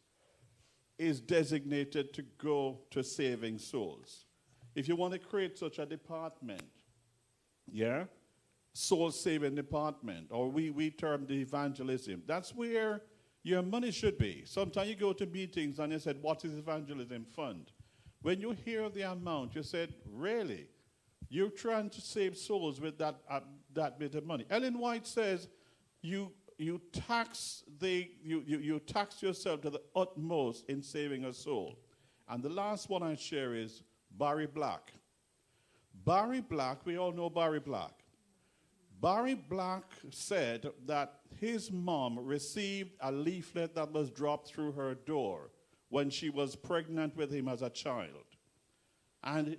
is designated to go to saving souls. If you want to create such a department, yeah, soul-saving department, or we term the evangelism, that's where your money should be. Sometimes you go to meetings and they said, what is evangelism fund? When you hear the amount, you said, really? You're trying to save souls with that bit of money. Ellen White says, you tax yourself to the utmost in saving a soul. And the last one I share is Barry Black. Barry Black, we all know Barry Black. Barry Black said that his mom received a leaflet that was dropped through her door when she was pregnant with him as a child. And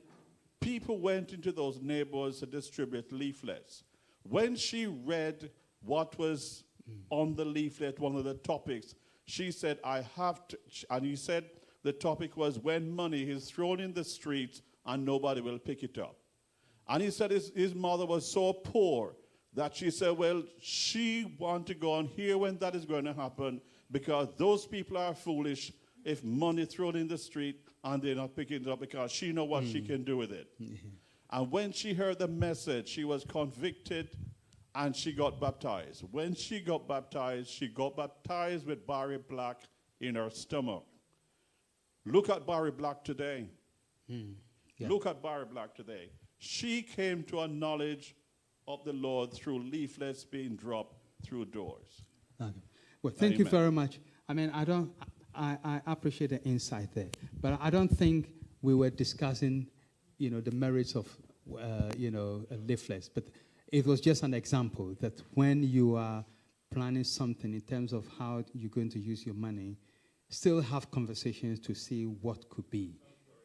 people went into those neighborhoods to distribute leaflets. When she read what was on the leaflet, one of the topics, she said, I have to, and he said the topic was when money is thrown in the streets and nobody will pick it up. And he said his mother was so poor that she said, well, she wanted to go and hear when that is going to happen because those people are foolish if money thrown in the street and they're not picking it up because she knows what she can do with it. And when she heard the message, she was convicted and she got baptized. When she got baptized with Barry Black in her stomach. Look at Barry Black today. Yeah. Look at Barry Black today. She came to a knowledge of the Lord through leaflets being dropped through doors. Okay. Well, thank you Amen. very much. I mean, I appreciate the insight there, but I don't think we were discussing, the merits of, leaflets. But it was just an example that when you are planning something in terms of how you're going to use your money, still have conversations to see what could be.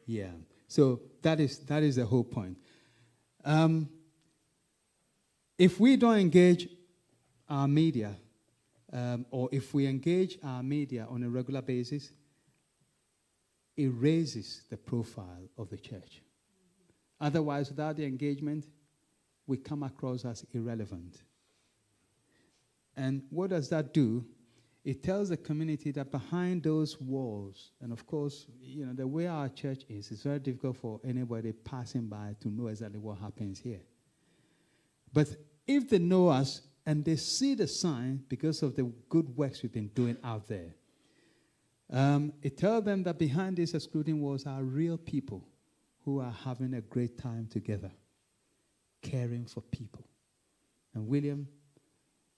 Yeah. So that is the whole point. If we don't engage our media, or if we engage our media on a regular basis, it raises the profile of the church. Otherwise, without the engagement, we come across as irrelevant. And what does that do? It tells the community that behind those walls, and of course, the way our church is, it's very difficult for anybody passing by to know exactly what happens here. But if they know us and they see the sign because of the good works we've been doing out there, it tells them that behind these excluding walls are real people who are having a great time together, caring for people. And William,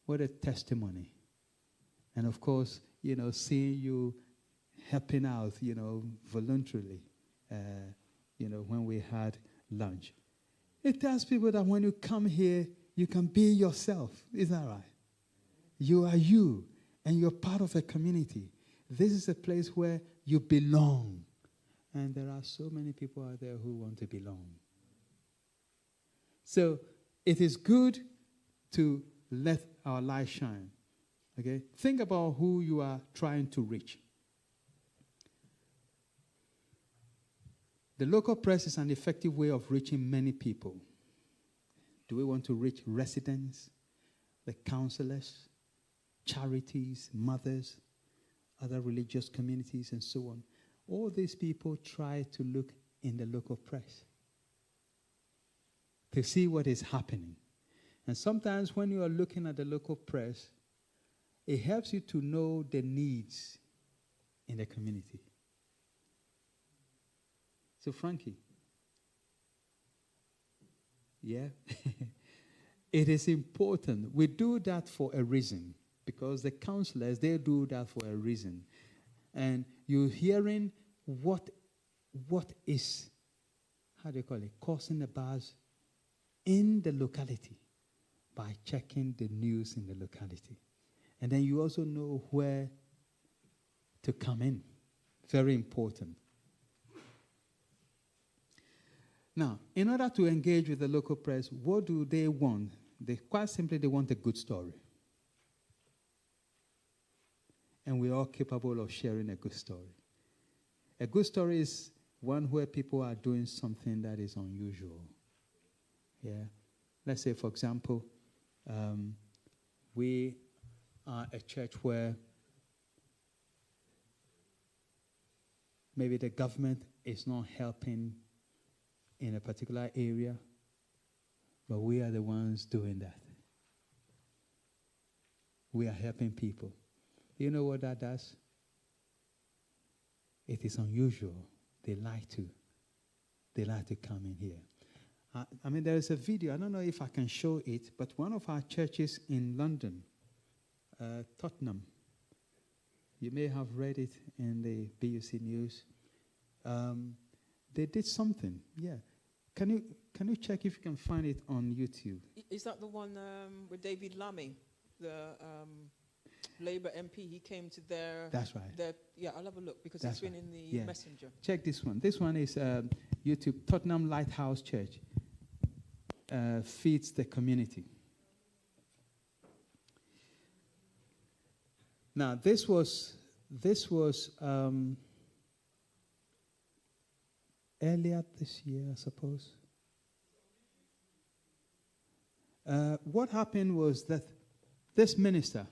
what a testimony. And of course, seeing you helping out, voluntarily, when we had lunch. It tells people that when you come here, you can be yourself. Is that right? You are you, and you're part of a community. This is a place where you belong. And there are so many people out there who want to belong. So it is good to let our light shine. Okay? Think about who you are trying to reach. The local press is an effective way of reaching many people. Do we want to reach residents, the counselors, charities, mothers, other religious communities, and so on? All these people try to look in the local press to see what is happening. And sometimes when you are looking at the local press, it helps you to know the needs in the community. So, Frankie, yeah, it is important. We do that for a reason, because the counselors, they do that for a reason. And you're hearing what is, causing the buzz in the locality by checking the news in the locality. And then you also know where to come in. Very important. Now, in order to engage with the local press, what do they want? Quite simply, they want a good story. And we're all capable of sharing a good story. A good story is one where people are doing something that is unusual. Yeah. Let's say, for example, we are a church where maybe the government is not helping in a particular area, but we are the ones doing that. We are helping people. You know what that does? It is unusual. They like to come in here. I mean, there is a video. I don't know if I can show it, but one of our churches in London, Tottenham, you may have read it in the BUC News. They did something. Yeah. Can you check if you can find it on YouTube? Is that the one with David Lammy, the Labour MP? He came to their... That's right. Yeah, I'll have a look because That's it's been right. in the Yeah. messenger. Check this one. This one is YouTube, Tottenham Lighthouse Church. Feeds the community. Now, this was earlier this year, I suppose. What happened was that this minister,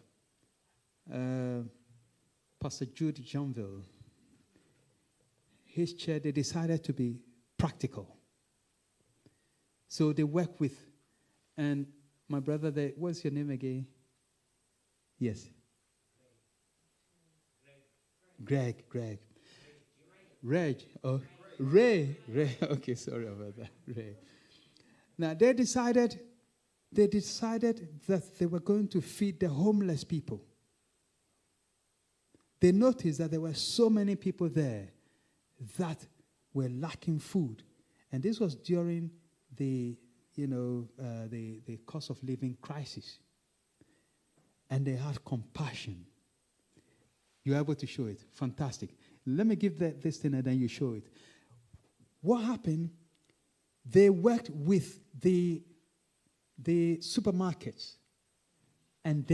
Pastor Jude Johnville, his church, they decided to be practical. So they work with, and my brother, what's your name again? Yes. Greg. Reg. Oh, Ray. Okay, sorry about that. Ray. Now they decided that they were going to feed the homeless people. They noticed that there were so many people there that were lacking food. And this was during the cost of living crisis. And they had compassion. You're able to show it. Fantastic. Let me give this thing and then you show it. What happened? They worked with the supermarkets. And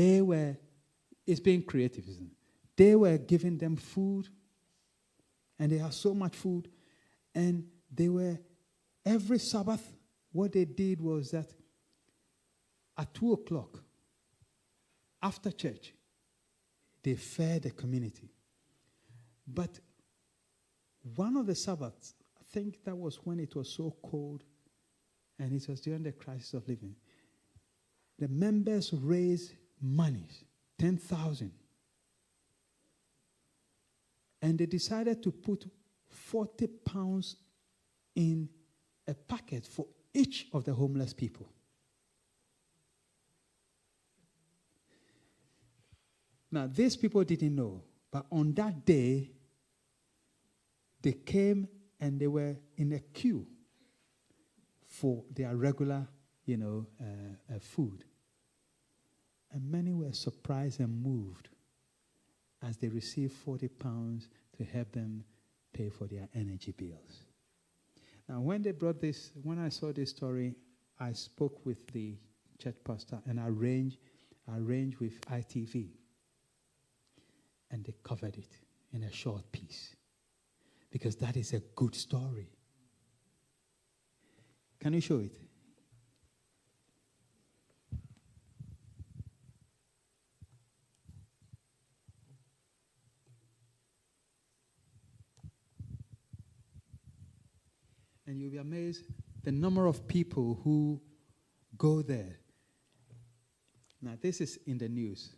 it's being creative, isn't it? They were giving them food. And they had so much food. And every Sabbath, what they did was that at 2 o'clock, after church, they fed the community. But one of the Sabbaths, I think that was when it was so cold, and it was during the crisis of living, the members raised money, 10,000. And they decided to put 40 pounds in a packet for each of the homeless people. Now, these people didn't know, but on that day, they came and they were in a queue for their regular, food. And many were surprised and moved as they received 40 pounds to help them pay for their energy bills. Now, when I saw this story, I spoke with the church pastor and arranged with ITV. And they covered it in a short piece. Because that is a good story. Can you show it? And you'll be amazed the number of people who go there. Now, this is in the news.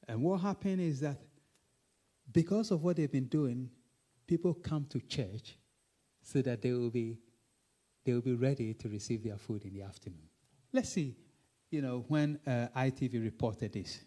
And what happened is that because of what they've been doing, people come to church so that they will be ready to receive their food in the afternoon. Let's see, when ITV reported this.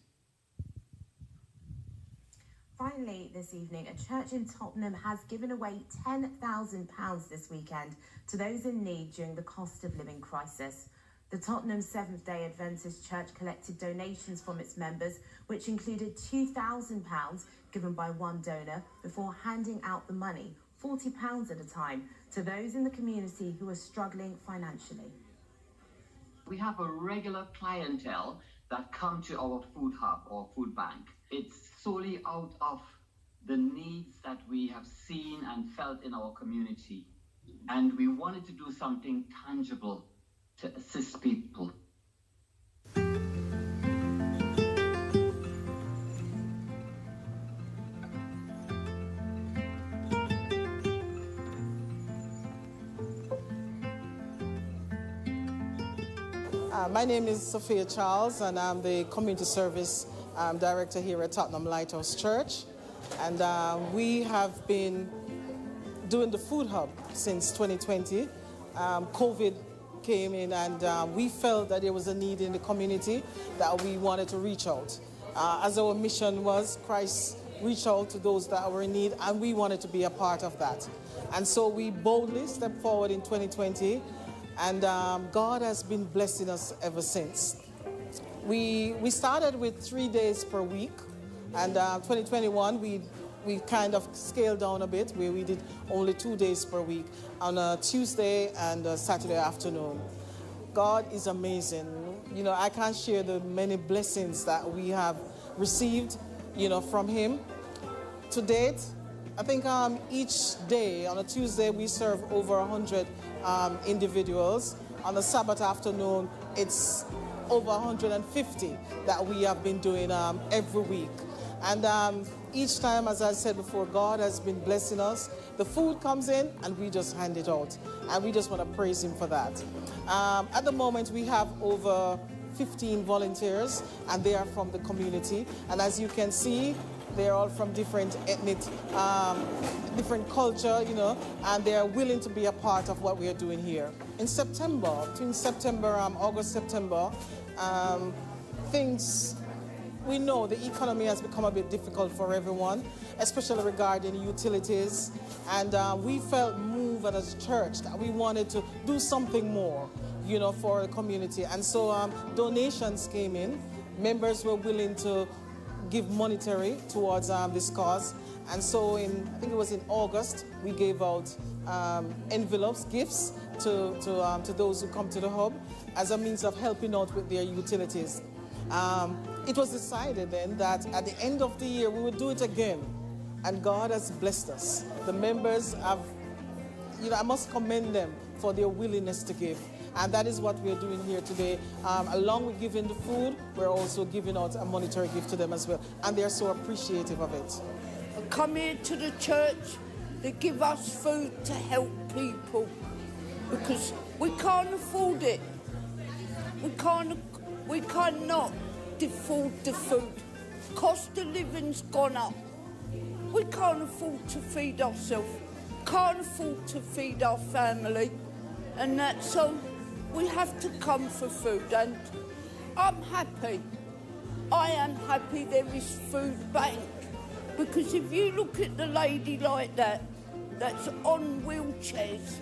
Finally, this evening, a church in Tottenham has given away £10,000 this weekend to those in need during the cost of living crisis. The Tottenham Seventh-day Adventist Church collected donations from its members, which included £2,000 given by one donor before handing out the money £40 at a time to those in the community who are struggling financially. We have a regular clientele that come to our food hub or food bank. It's solely out of the needs that we have seen and felt in our community. And we wanted to do something tangible to assist people. My name is Sophia Charles, and I'm the Community Service Director here at Tottenham Lighthouse Church. And we have been doing the food hub since 2020. COVID came in, and we felt that there was a need in the community that we wanted to reach out. As our mission was, Christ reached out to those that were in need, and we wanted to be a part of that. And so we boldly stepped forward in 2020. And God has been blessing us ever since. We started with 3 days per week, and 2021 we kind of scaled down a bit, where we did only 2 days per week on a Tuesday and a Saturday afternoon. God is amazing. You know, I can't share the many blessings that we have received, you know, from Him. To date, I think each day, on a Tuesday, we serve over 100 individuals. On a Sabbath afternoon, it's over 150 that we have been doing every week. And each time, as I said before, God has been blessing us. The food comes in, and we just hand it out. And we just want to praise Him for that. At the moment, we have over 15 volunteers, and they are from the community. And as you can see, they're all from different ethnic, different culture, you know, and they're willing to be a part of what we are doing here. In September, between August, September, we know the economy has become a bit difficult for everyone, especially regarding utilities. And we felt moved as a church that we wanted to do something more, you know, for the community. And so donations came in. Members were willing to give monetary towards this cause. And so I think it was in August, we gave out envelopes, gifts to those who come to the hub as a means of helping out with their utilities. It was decided then that at the end of the year we would do it again, and God has blessed us. The members have, you know, I must commend them for their willingness to give. And that is what we're doing here today. Along with giving the food, we're also giving out a monetary gift to them as well. And they're so appreciative of it. I come here to the church, they give us food to help people because we can't afford it. We cannot afford the food. Cost of living's gone up. We can't afford to feed ourselves, can't afford to feed our family. And that's so we have to come for food, and I'm happy. I am happy there is food bank, because if you look at the lady like that, that's on wheelchairs,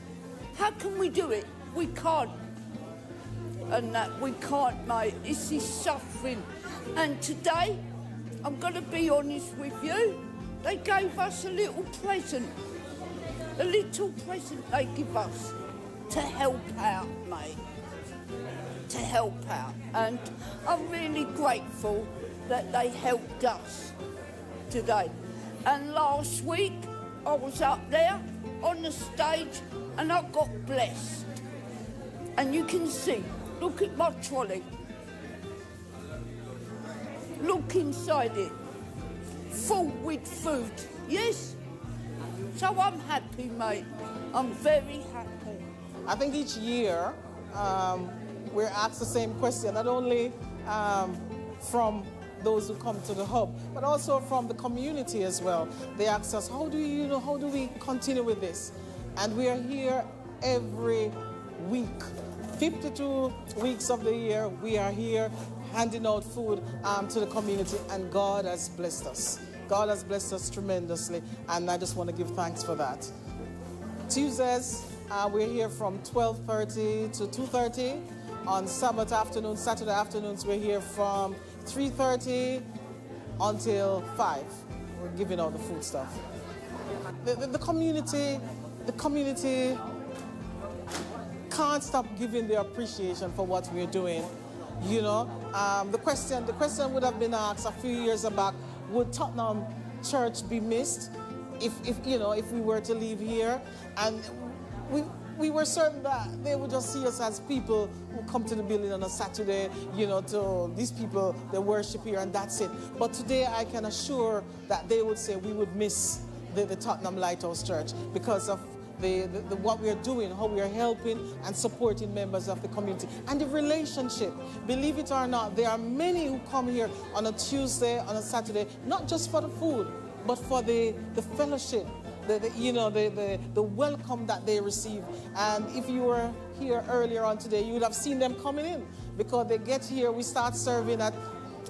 how can we do it? We can't. And that we can't, mate. This is suffering. And today, I'm going to be honest with you, they gave us a little present they give us. To help out, mate. To help out. And I'm really grateful that they helped us today. And last week, I was up there on the stage and I got blessed. And you can see, look at my trolley. Look inside it. Full with food. Yes? So I'm happy, mate. I'm very happy. I think each year we're asked the same question, not only from those who come to the hub, but also from the community as well. They ask us, how do we continue with this? And we are here every week. 52 weeks of the year, we are here handing out food to the community, and God has blessed us. God has blessed us tremendously, and I just want to give thanks for that. Tuesdays, we're here from 12:30 to 2:30. On Sabbath afternoon, Saturday afternoons, we're here from 3:30 until 5. We're giving out the food stuff. the community can't stop giving their appreciation for what we're doing. You know, the question would have been asked a few years back: would Tottenham Church be missed if we were to leave here? And we were certain that they would just see us as people who come to the building on a Saturday, to these people, they worship here and that's it. But today I can assure that they would say we would miss the Tottenham Lighthouse Church because of what we are doing, how we are helping and supporting members of the community. And the relationship, believe it or not, there are many who come here on a Tuesday, on a Saturday, not just for the food, but for the fellowship, the welcome that they receive. And if you were here earlier on today, you would have seen them coming in because they get here. We start serving at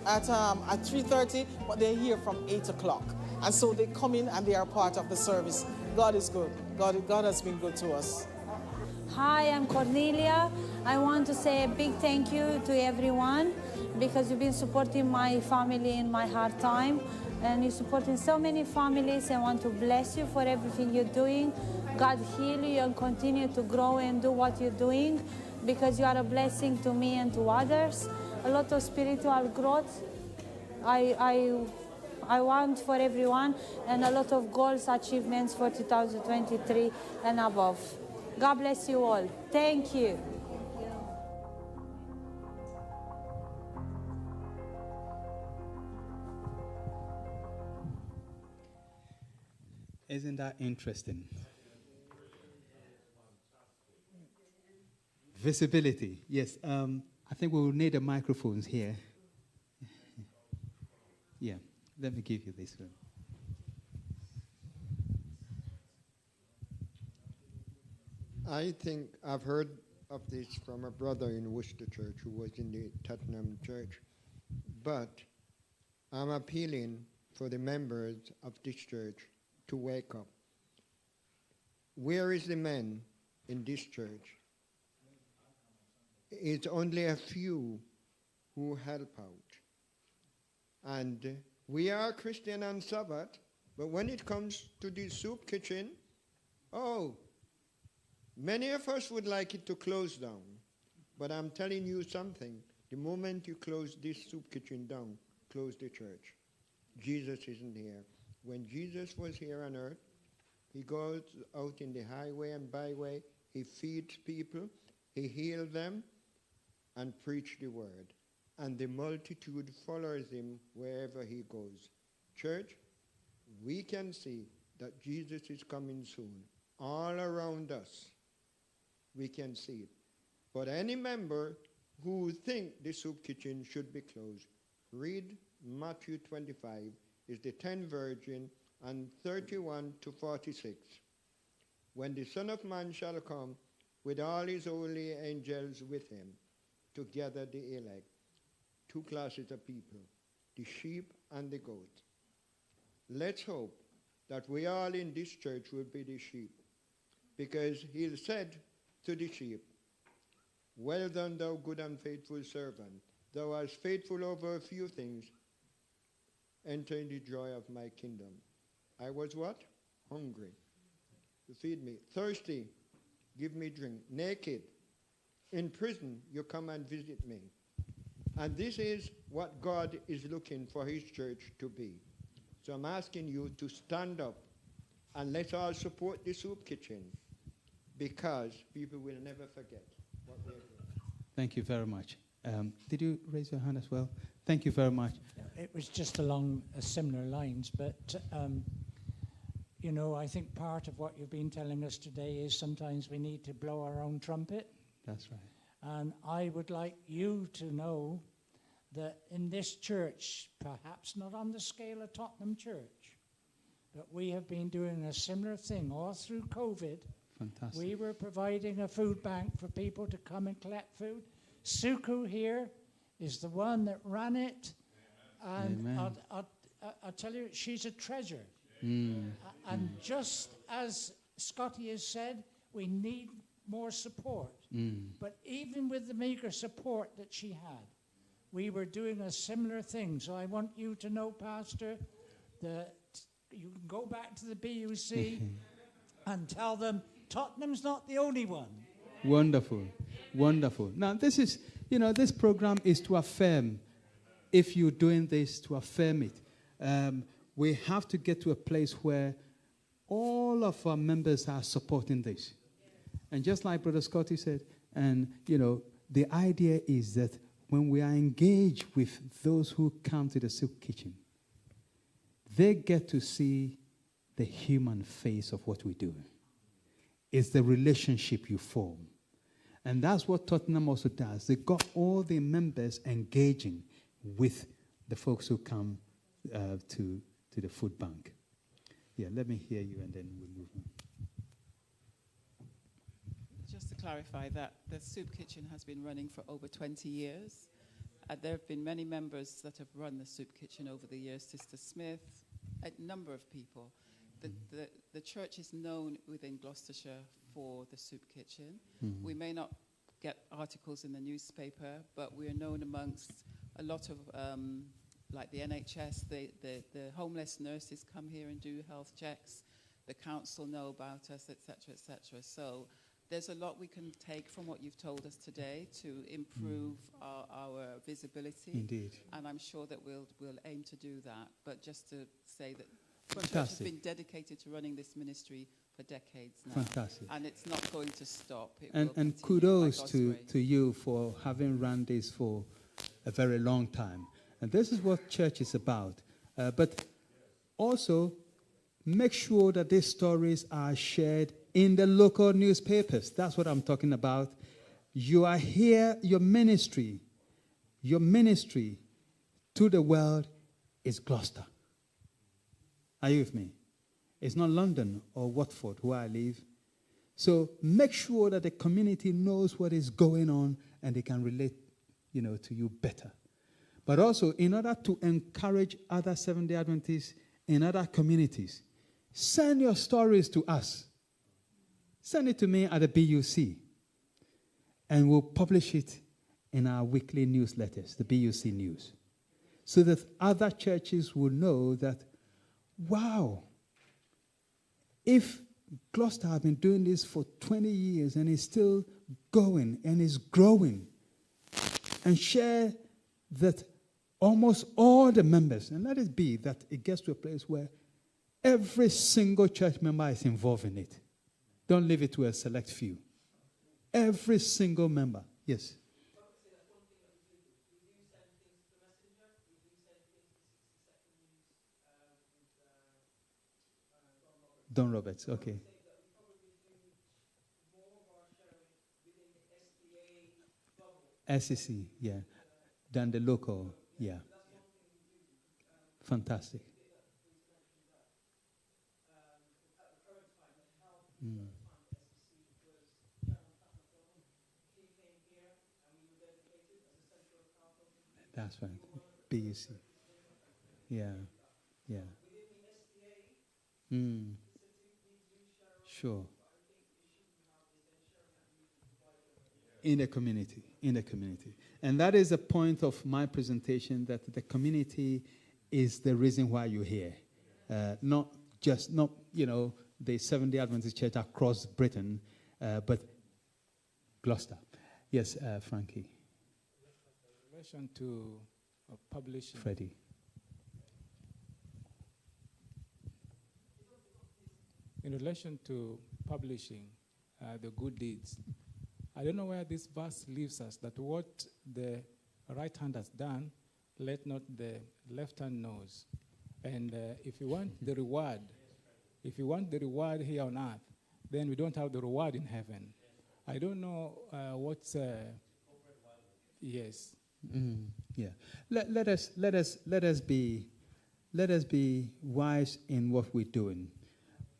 3:30, but they're here from 8 o'clock. And so they come in and they are part of the service. God is good. God has been good to us. Hi, I'm Cornelia. I want to say a big thank you to everyone because you've been supporting my family in my hard time. And you're supporting so many families. I want to bless you for everything you're doing. God heal you and continue to grow and do what you're doing because you are a blessing to me and to others. A lot of spiritual growth I want for everyone, and a lot of goals, achievements for 2023 and above. God bless you all. Thank you. Isn't that interesting? Visibility. Yes, I think we will need the microphones here. Yeah, let me give you this one. I think I've heard of this from a brother in Worcester Church who was in the Tottenham Church, but I'm appealing for the members of this church to wake up. Where is the man in this church? It's only a few who help out. And we are Christian on Sabbath, but when it comes to the soup kitchen, many of us would like it to close down. But I'm telling you something, the moment you close this soup kitchen down, close the church. Jesus isn't here. When Jesus was here on earth, he goes out in the highway and byway, he feeds people, he heals them, and preaches the word. And the multitude follows him wherever he goes. Church, we can see that Jesus is coming soon. All around us, we can see it. But any member who think the soup kitchen should be closed, read Matthew 25, is the 10 virgin, and 31 to 46. When the Son of Man shall come with all his holy angels with him, to gather the elect, two classes of people, the sheep and the goat. Let's hope that we all in this church will be the sheep, because he said to the sheep, "Well done, thou good and faithful servant. Thou art faithful over a few things. Enter in the joy of my kingdom." I was what? Hungry. You feed me. Thirsty. Give me drink. Naked. In prison, you come and visit me. And this is what God is looking for his church to be. So I'm asking you to stand up and let's all support the soup kitchen, because people will never forget what we're doing. Thank you very much. Did you raise your hand as well? Thank you very much. It was just along similar lines, but I think part of what you've been telling us today is sometimes we need to blow our own trumpet. That's right. And I would like you to know that in this church, perhaps not on the scale of Tottenham Church, but we have been doing a similar thing all through COVID. Fantastic. We were providing a food bank for people to come and collect food. Suku here is the one that ran it. And I'll tell you, she's a treasure. And just as Scotty has said, we need more support. But even with the meager support that she had, we were doing a similar thing. So I want you to know, Pastor, that you can go back to the BUC and tell them Tottenham's not the only one. Wonderful, wonderful. Now, this is, this program is to affirm, if you're doing this, to affirm it. We have to get to a place where all of our members are supporting this. And just like Brother Scotty said, and, the idea is that when we are engaged with those who come to the soup kitchen, they get to see the human face of what we do. It's the relationship you form. And that's what Tottenham also does. They got all the members engaging with the folks who come to the food bank. Yeah, let me hear you and then we'll move on. Just to clarify that the soup kitchen has been running for over 20 years. There have been many members that have run the soup kitchen over the years, Sister Smith, a number of people. The church is known within Gloucestershire for the soup kitchen. Mm-hmm. We may not get articles in the newspaper, but we are known amongst a lot of, like the NHS, the homeless nurses come here and do health checks. The council know about us, etc., etc. So there's a lot we can take from what you've told us today to improve our visibility. Indeed. And I'm sure that we'll aim to do that. But just to say that the church has Fantastic. been dedicated to running this ministry for decades now. Fantastic. And it's not going to stop. It will And continue kudos by God's to grace. you for having run this for a very long time. And this is what church is about. But also, make sure that these stories are shared in the local newspapers. That's what I'm talking about. You are here, your ministry to the world is Gloucester. Are you with me? It's not London or Watford where I live. So make sure that the community knows what is going on and they can relate, to you better. But also, in order to encourage other Seventh-day Adventists in other communities, send your stories to us. Send it to me at the BUC. And we'll publish it in our weekly newsletters, the BUC News. So that other churches will know that, wow, if Gloucester have been doing this for 20 years and is still going and is growing, and share that almost all the members, and let it be that it gets to a place where every single church member is involved in it. Don't leave it to a select few. Every single member. Yes. Don Roberts, okay. SEC, yeah. Than the local, yeah. Fantastic. Mm. That's right. BUC. Yeah, yeah. Mm. Sure. In the community. And that is the point of my presentation, that the community is the reason why you're here. Not the Seventh-day Adventist Church across Britain, but Gloucester. Yes, Frankie. In relation to publishing. Freddie. In relation to publishing the good deeds, I don't know where this verse leaves us, that what the right hand has done, let not the left hand knows. And if you want the reward here on earth, then we don't have the reward in heaven. I don't know what's... yes. Yeah. Let us be wise in what we're doing.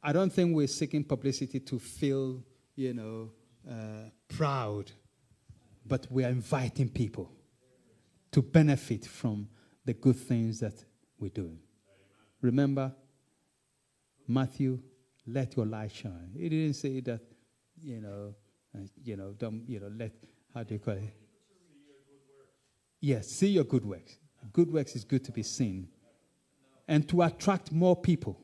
I don't think we're seeking publicity to feel, proud, but we are inviting people to benefit from the good things that we're doing. Remember, Matthew, let your light shine. He didn't say that, let, how do you call it? Yes, see your good works. Good works is good to be seen. And to attract more people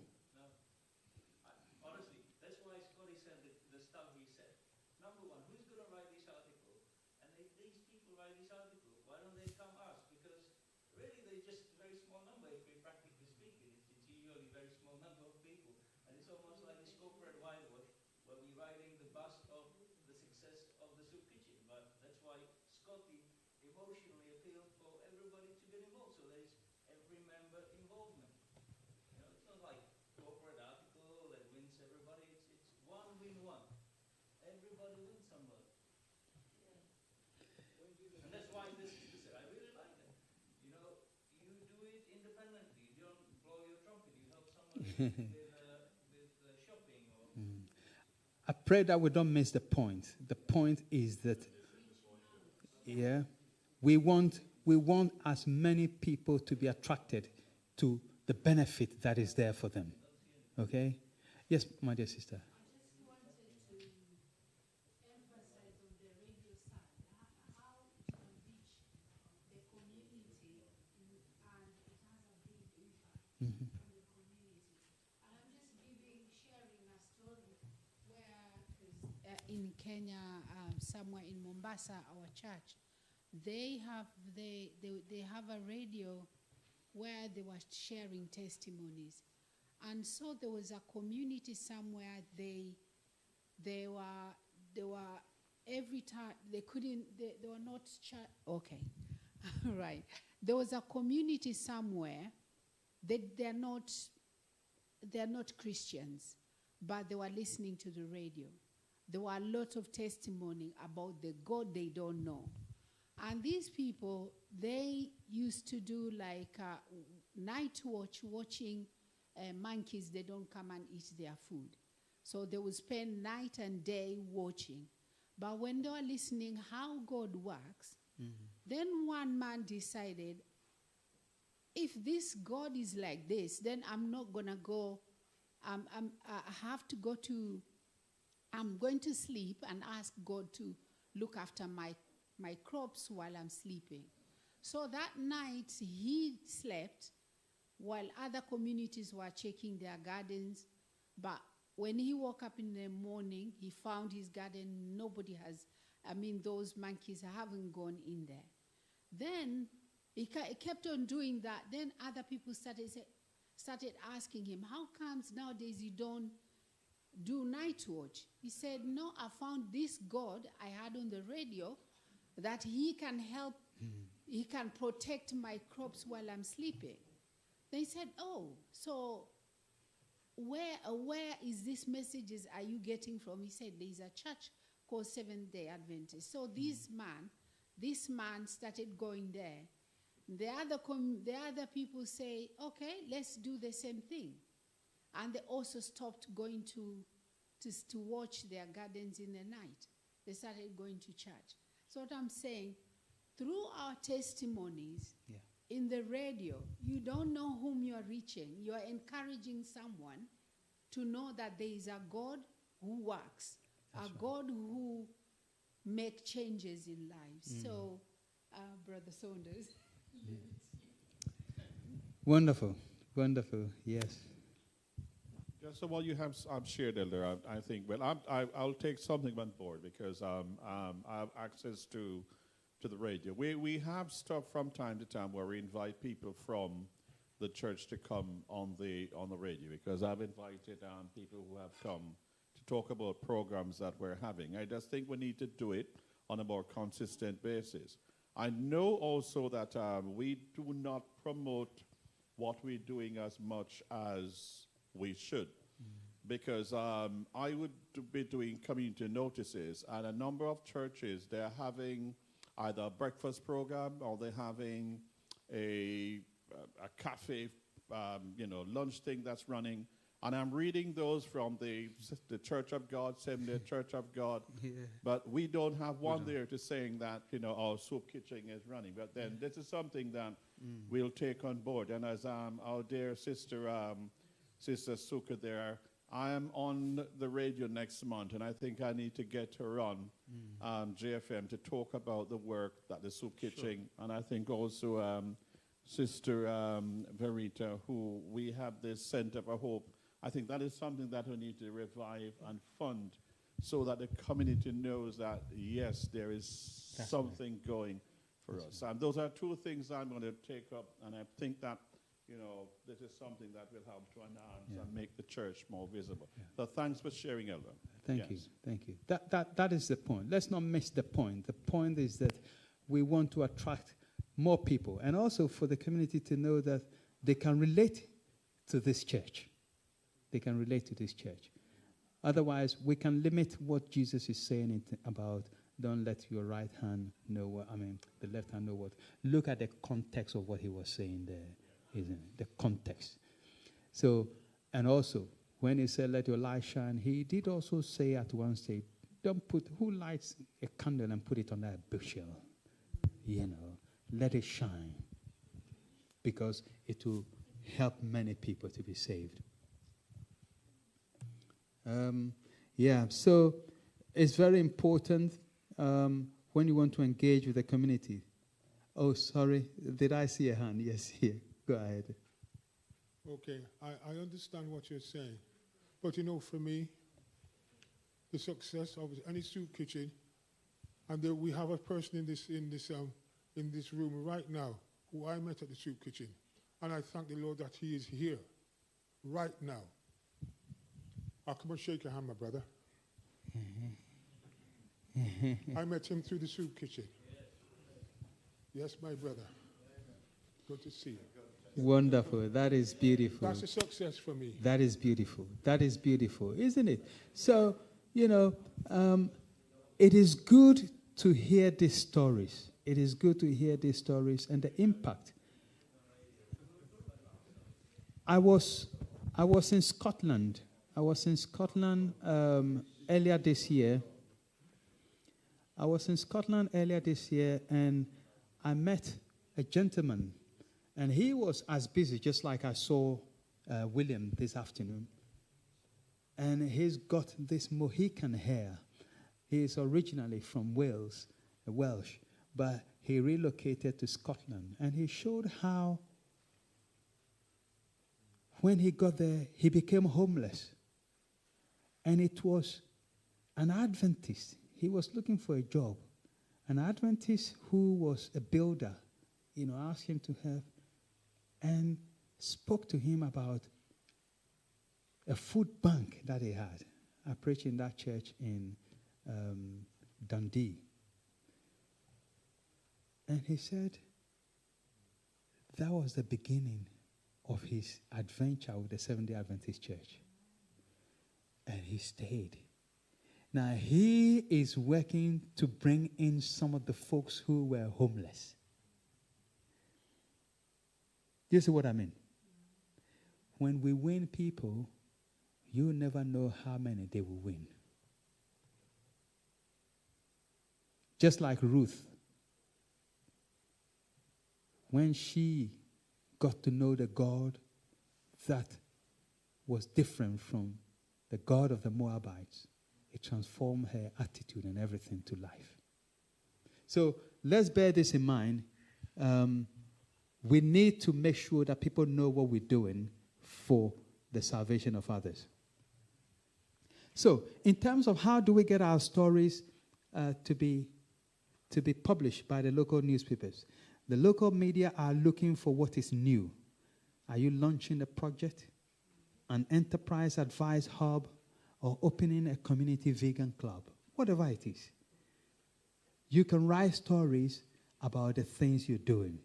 another one. Who's going to write this article? And these people write this article. Why don't they come us? Because really they're just a very small number, if we're practically speaking. It's usually a very small number of people. And it's almost like this corporate whitewash where we're riding the bus of the success of the soup kitchen. But that's why Scotty emotionally appealed for everybody to get involved. So there's every member involvement. You know, it's not like corporate article that wins everybody. It's one win one. Everybody wins somebody. And that's why this is I really like it. You know, you do it independently. You don't blow your trumpet. You help someone with shopping or. I pray that we don't miss the point. The point is that, yeah, we want as many people to be attracted to the benefit that is there for them. Okay? Yes, my dear sister. Mm-hmm. In Kenya, somewhere in Mombasa, our church, they have a radio where they were sharing testimonies, and so there was a community somewhere. They were every time they were not okay, right. There was a community somewhere that they're not Christians, but they were listening to the radio. There were a lot of testimony about the God they don't know. And these people, they used to do like night watching monkeys. They don't come and eat their food. So they would spend night and day watching. But when they were listening how God works, then one man decided, if this God is like this, then I'm not going to go, I'm going to sleep and ask God to look after my crops while I'm sleeping. So that night he slept while other communities were checking their gardens. But when he woke up in the morning, he found his garden, those monkeys haven't gone in there. Then he kept on doing that. Then other people started asking him, how comes nowadays you don't do night watch? He said, no, I found this God I had on the radio that he can help, he can protect my crops while I'm sleeping. They said, oh, so where is this messages are you getting from? He said, there's a church called Seventh-day Adventist. So this man started going there. The other people say, okay, let's do the same thing. And they also stopped going to watch their gardens in the night. They started going to church. So what I'm saying, through our testimonies in the radio, you don't know whom you are reaching. You are encouraging someone to know that there is a God who works, a God who makes changes in lives. So, Brother Saunders. Wonderful, wonderful, yes. Just so what you have shared, Elder, I think, well, I'll take something on board because I have access to the radio. We have stuff from time to time where we invite people from the church to come on the radio, because I've invited people who have come to talk about programs that we're having. I just think we need to do it on a more consistent basis. I know also that we do not promote what we're doing as much as we should, because I would be doing community notices, and a number of churches, they're having either a breakfast program or they're having a cafe, lunch thing that's running. And I'm reading those from the Church of God, Seventh-day Church of God. Yeah. But we don't have one there to saying that, our soup kitchen is running. But then this is something that we'll take on board. And as our dear sister Suka there, I am on the radio next month, and I think I need to get her on JFM to talk about the work that the soup kitchen, and I think also Sister Verita, who we have this Center for Hope. I think that is something that we need to revive and fund, so that the community knows that, yes, there is That's something going for us. And those are two things I'm going to take up, and I think that, this is something that will help to enhance and make the church more visible. So thanks for sharing, Elder. Thank you. That is the point. Let's not miss the point. The point is that we want to attract more people, and also for the community to know that they can relate to this church. They can relate to this church. Otherwise, we can limit what Jesus is saying about don't let your right hand know what, the left hand know what. Look at the context of what he was saying there, isn't it? The context. So, and also, when he said, let your light shine, he did also say at one stage, who lights a candle and put it on that bushel? Let it shine. Because it will help many people to be saved. So it's very important when you want to engage with the community. Oh, sorry, did I see a hand? Yes, here. Go ahead. Okay, I understand what you're saying. But for me, the success of any soup kitchen, and we have a person in this room right now who I met at the soup kitchen, and I thank the Lord that he is here right now. I'll come and shake your hand, my brother. I met him through the soup kitchen. Yes, my brother. Good to see you. Wonderful. That is beautiful. That's a success for me. That is beautiful. That is beautiful, isn't it? So, it is good to hear these stories. It is good to hear these stories and the impact. I was in Scotland. Earlier this year. And I met a gentleman, and he was as busy, just like I saw William this afternoon. And he's got this Mohican hair. He is originally from Wales, Welsh, but he relocated to Scotland. And he showed how, when he got there, he became homeless. And it was an Adventist. He was looking for a job. An Adventist who was a builder, asked him to help and spoke to him about a food bank that he had. I preached in that church in Dundee. And he said that was the beginning of his adventure with the Seventh-day Adventist Church. And he stayed. Now, he is working to bring in some of the folks who were homeless. You see what I mean? When we win people, you never know how many they will win. Just like Ruth. When she got to know the God that was different from the God of the Moabites, it transformed her attitude and everything to life. So let's bear this in mind. We need to make sure that people know what we're doing for the salvation of others. So in terms of how do we get our stories to be published by the local newspapers, the local media are looking for what is new. Are you launching a project, an enterprise advice hub, or opening a community vegan club? Whatever it is. You can write stories about the things you're doing.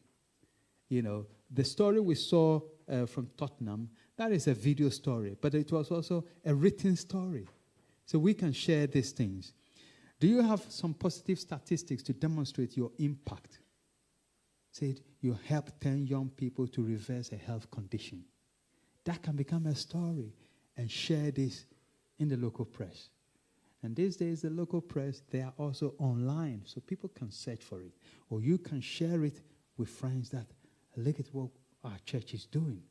The story we saw from Tottenham, that is a video story, but it was also a written story. So we can share these things. Do you have some positive statistics to demonstrate your impact? Say you help 10 young people to reverse a health condition. That can become a story and share this in the local press. And these days, the local press, they are also online, so people can search for it. Or you can share it with friends that, look at what our church is doing.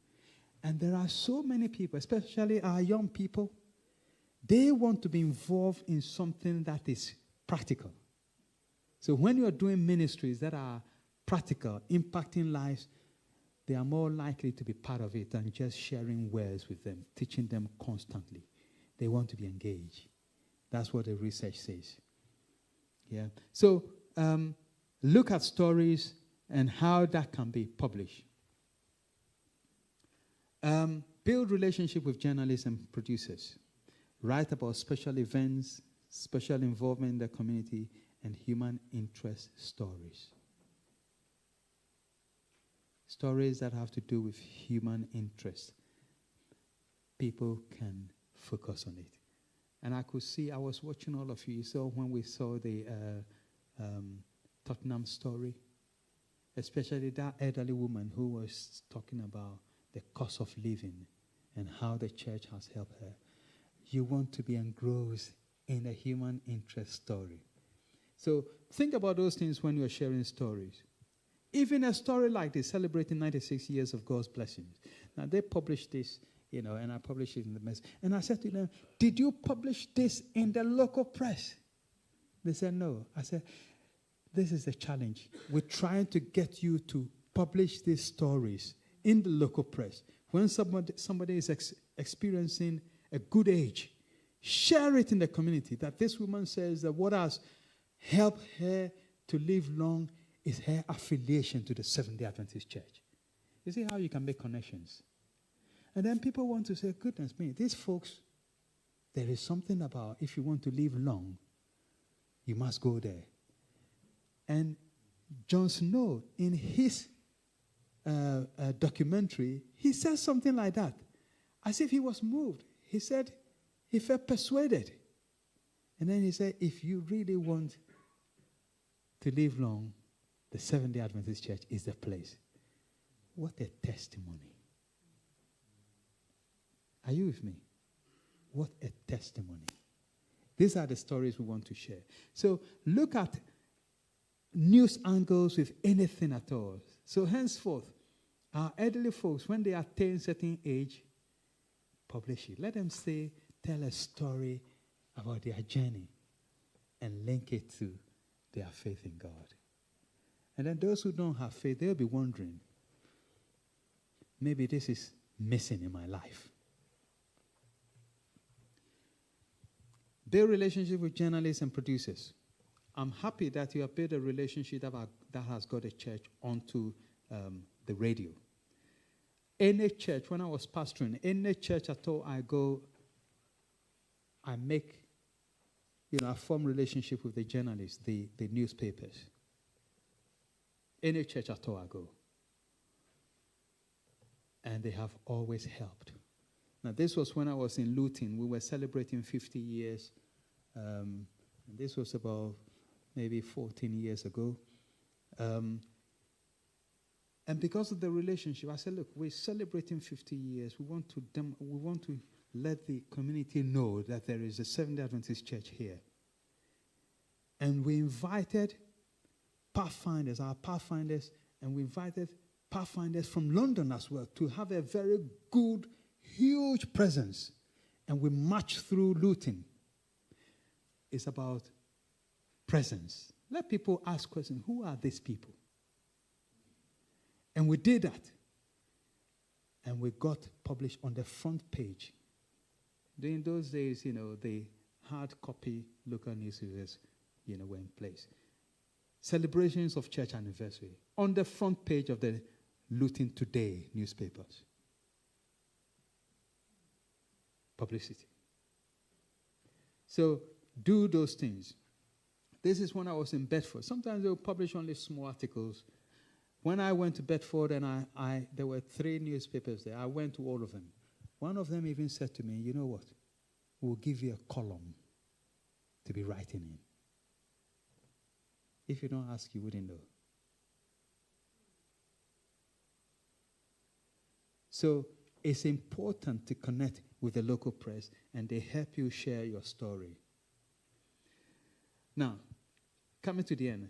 And there are so many people, especially our young people, they want to be involved in something that is practical. So when you are doing ministries that are practical, impacting lives, they are more likely to be part of it than just sharing words with them, teaching them constantly. They want to be engaged. That's what the research says. Yeah. So look at stories and how that can be published. Build relationship with journalists and producers. Write about special events, special involvement in the community, and human interest stories. Stories that have to do with human interest. People can focus on it. And I could see, I was watching all of you. So when we saw the Tottenham story, especially that elderly woman who was talking about the cost of living and how the church has helped her. You want to be engrossed in a human interest story. So think about those things when you're sharing stories. Even a story like this, celebrating 96 years of God's blessings. Now, they published this, and I published it in the mess. And I said to them, did you publish this in the local press? They said, no. I said, this is the challenge. We're trying to get you to publish these stories in the local press. When somebody is experiencing a good age, share it in the community that this woman says that what has helped her to live long is her affiliation to the Seventh-day Adventist Church. You see how you can make connections? And then people want to say, goodness me, these folks, there is something about if you want to live long, you must go there. And Jon Snow, in his documentary, he says something like that, as if he was moved. He said he felt persuaded. And then he said, if you really want to live long, the Seventh-day Adventist Church is the place. What a testimony. Are you with me? What a testimony. These are the stories we want to share. So look at news angles with anything at all. So henceforth, our elderly folks, when they attain a certain age, publish it. Let them tell a story about their journey and link it to their faith in God. And then those who don't have faith, they'll be wondering, maybe this is missing in my life. Build relationship with journalists and producers. I'm happy that you have built a relationship that has got a church onto the radio. Any church, when I was pastoring, any church at all I go, I make, I form relationship with the journalists, the newspapers. Any church at all I go. And they have always helped. Now, this was when I was in Luton. We were celebrating 50 years. And this was about maybe 14 years ago. And because of the relationship, I said, look, we're celebrating 50 years. We want to let the community know that there is a Seventh-day Adventist Church here. And we invited pathfinders, our pathfinders, and we invited pathfinders from London as well to have a very good, huge presence. And we marched through Luton. It's about presence. Let people ask questions. Who are these people? And we did that. And we got published on the front page. During those days, the hard copy local newspapers, were in place. Celebrations of church anniversary on the front page of the Luton Today newspapers. Publicity. So do those things. This is when I was in Bedford. Sometimes they will publish only small articles. When I went to Bedford and there were 3 newspapers there, I went to all of them. One of them even said to me, you know what? We'll give you a column to be writing in. If you don't ask, you wouldn't know. So it's important to connect with the local press, and they help you share your story. Now, coming to the end,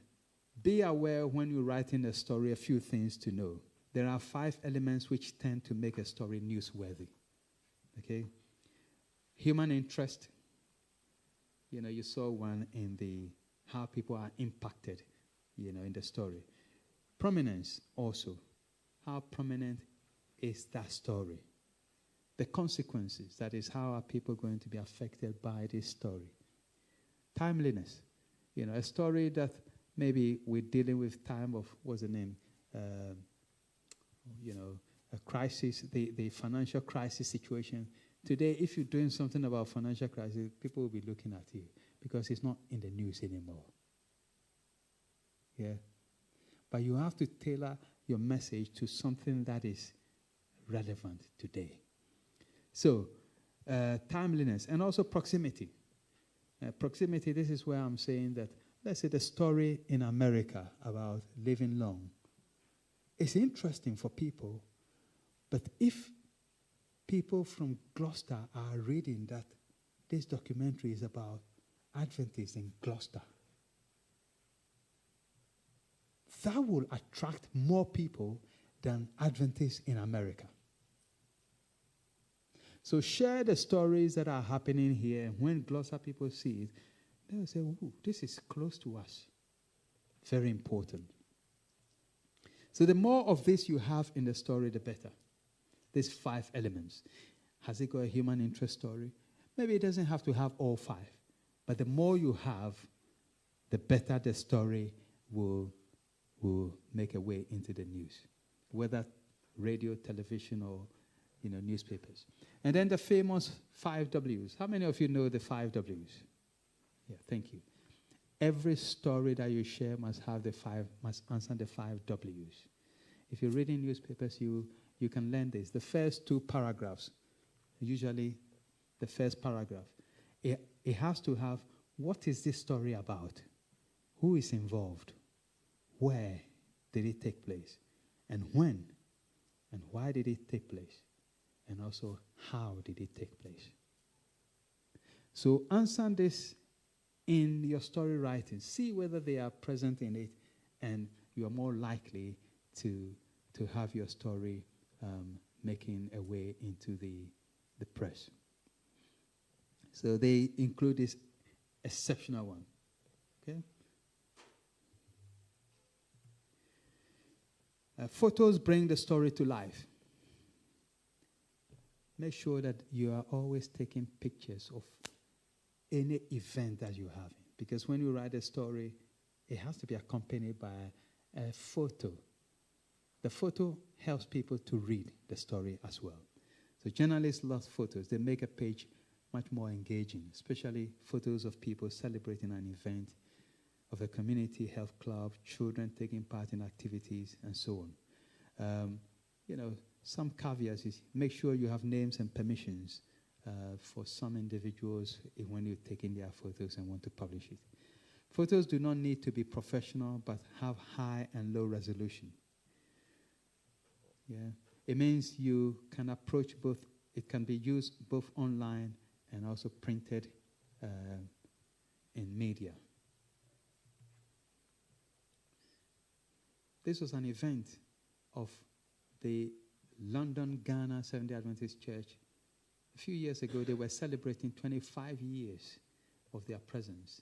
be aware when you're writing a story, a few things to know. There are 5 elements which tend to make a story newsworthy. Okay? Human interest. You saw one in how people are impacted, in the story. Prominence also. How prominent is that story? The consequences, that is, how are people going to be affected by this story? timeliness. You know, a story that maybe we're dealing with time of, what's the name? You know, a crisis, the financial crisis situation. Today, if you're doing something about financial crisis, people will be looking at you because it's not in the news anymore. Yeah? But you have to tailor your message to something that is relevant today. So, timeliness and also proximity. Proximity, this is where I'm saying that, let's say the story in America about living long. It's interesting for people, but if people from Gloucester are reading that this documentary is about Adventists in Gloucester, that will attract more people than Adventists in America. So share the stories that are happening here, and when Gloucester people see it, they'll say, ooh, this is close to us. Very important. So the more of this you have in the story, the better. There's 5 elements. Has it got a human interest story? Maybe it doesn't have to have all 5. But the more you have, the better the story will make a way into the news. Whether radio, television, or newspapers. And then the famous 5 W's. How many of you know the 5 W's? Yeah, thank you. Every story that you share must answer the 5 W's. If you're reading newspapers, you can learn this. The first 2 paragraphs, usually the first paragraph, it has to have, what is this story about? Who is involved? Where did it take place? And when? And why did it take place? And also, how did it take place? So answer this in your story writing. See whether they are present in it, and you are more likely to have your story making a way into the press. So they include this exceptional one. Okay? Photos bring the story to life. Make sure that you are always taking pictures of any event that you're having. Because when you write a story, it has to be accompanied by a photo. The photo helps people to read the story as well. So journalists love photos. They make a page much more engaging, especially photos of people celebrating an event, of a community health club, children taking part in activities, and so on. Some caveats is make sure you have names and permissions for some individuals when you're taking their photos and want to publish it. Photos do not need to be professional, but have high and low resolution. Yeah, it means you can approach both. It can be used both online and also printed in media. This was an event of the London, Ghana Seventh-day Adventist Church. A few years ago, they were celebrating 25 years of their presence.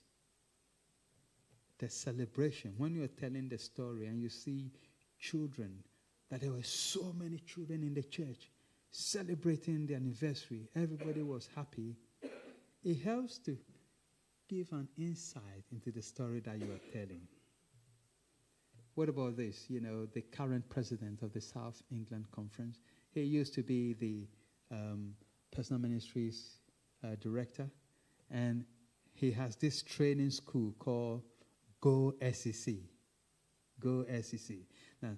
The celebration, when you're telling the story and you see children, that there were so many children in the church celebrating the anniversary, everybody was happy. It helps to give an insight into the story that you are telling. What about this? The current president of the South England Conference, he used to be the personal ministries director, and he has this training school called Go SEC. Go SEC. Now,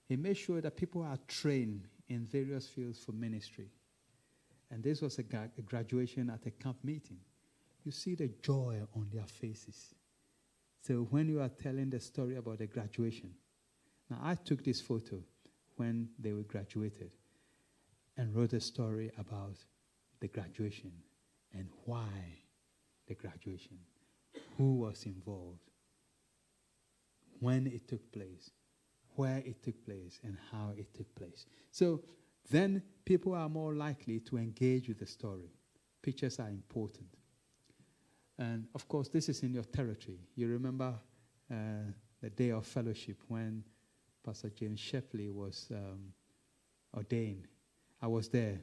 he made sure that people are trained in various fields for ministry. And this was a graduation at a camp meeting. You see the joy on their faces. So when you are telling the story about the graduation, now I took this photo when they were graduated and wrote a story about the graduation and why the graduation, who was involved, when it took place, where it took place, and how it took place. So then people are more likely to engage with the story. Pictures are important. And of course, this is in your territory. You remember the day of fellowship when Pastor James Shepley was ordained. I was there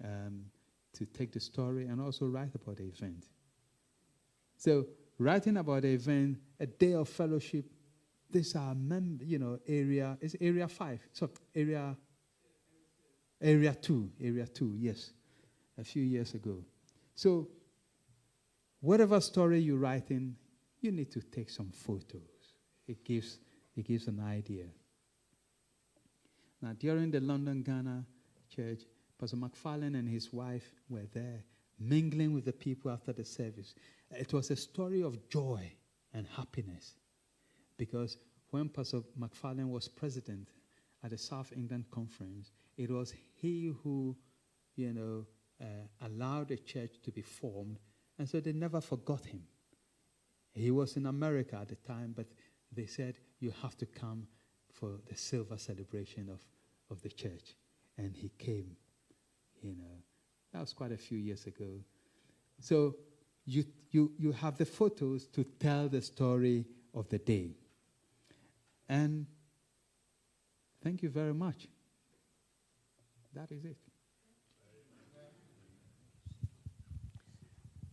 to take the story and also write about the event. So writing about the event, a day of fellowship. This are area, is area 5. So area 2, yes, a few years ago. So whatever story you're writing, you need to take some photos. It gives an idea. Now, during the London Ghana church, Pastor McFarlane and his wife were there, mingling with the people after the service. It was a story of joy and happiness, because when Pastor McFarlane was president at the South England Conference, it was he who, allowed the church to be formed, and so they never forgot him. He was in America at the time, but they said, you have to come for the silver celebration of the church. And he came, That was quite a few years ago. So you have the photos to tell the story of the day. And thank you very much. That is it.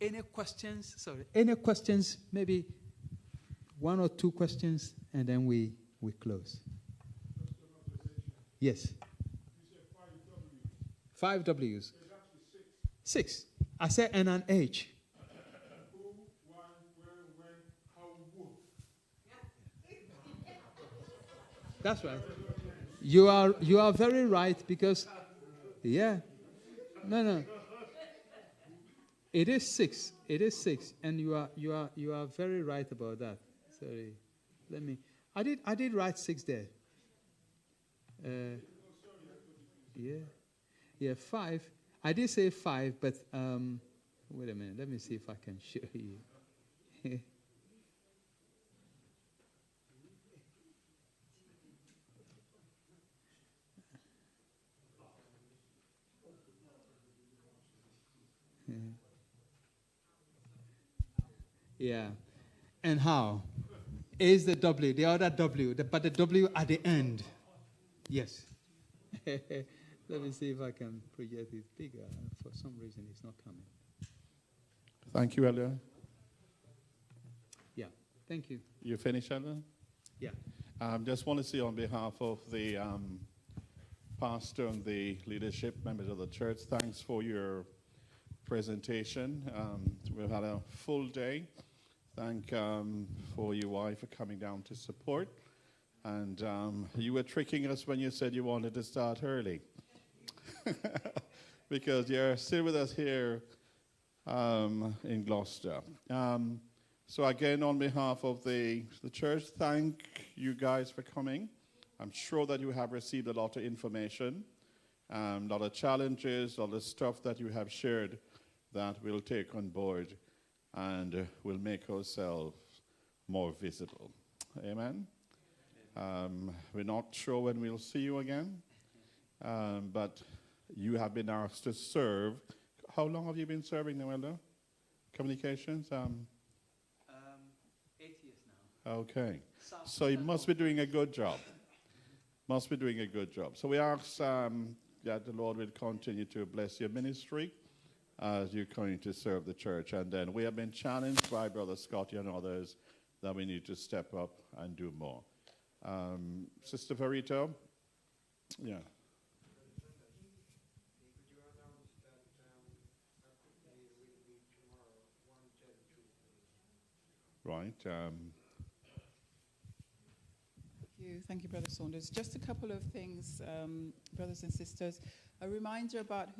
Any questions? Sorry. Any questions? Maybe one or two questions, and then we close. Yes. 5 W's. 6. I said N and H. Who, why, where, when, how, who. That's right. You are very right, because no. It is 6. It is 6, and you are very right about that. Sorry. I did write 6 there. Yeah, 5. I did say 5, but wait a minute. Let me see if I can show you. Yeah. And how? Is the W, the other W, but the W at the end. Yes. Let me see if I can project it bigger. For some reason, it's not coming. Thank you, Elder. Yeah, thank you. You finished, Elder? Yeah. Just want to say on behalf of the pastor and the leadership members of the church, thanks for your presentation. We've had a full day. Thank for your wife for coming down to support. And you were tricking us when you said you wanted to start early. Because you're still with us here in Gloucester. So again, on behalf of the church, thank you guys for coming. I'm sure that you have received a lot of information, a lot of challenges, all the stuff that you have shared that we'll take on board and will make ourselves more visible. Amen? We're not sure when we'll see you again, but you have been asked to serve. How long have you been serving now, Elder? Communications? 8 years now. Okay. So you must be doing a good job. Must be doing a good job. So we ask that the Lord will continue to bless your ministry as you're going to serve the church. And then we have been challenged by Brother Scotty and others that we need to step up and do more. Sister Verito? Yeah. Right. Thank you, Brother Saunders. Just a couple of things, brothers and sisters. A reminder about who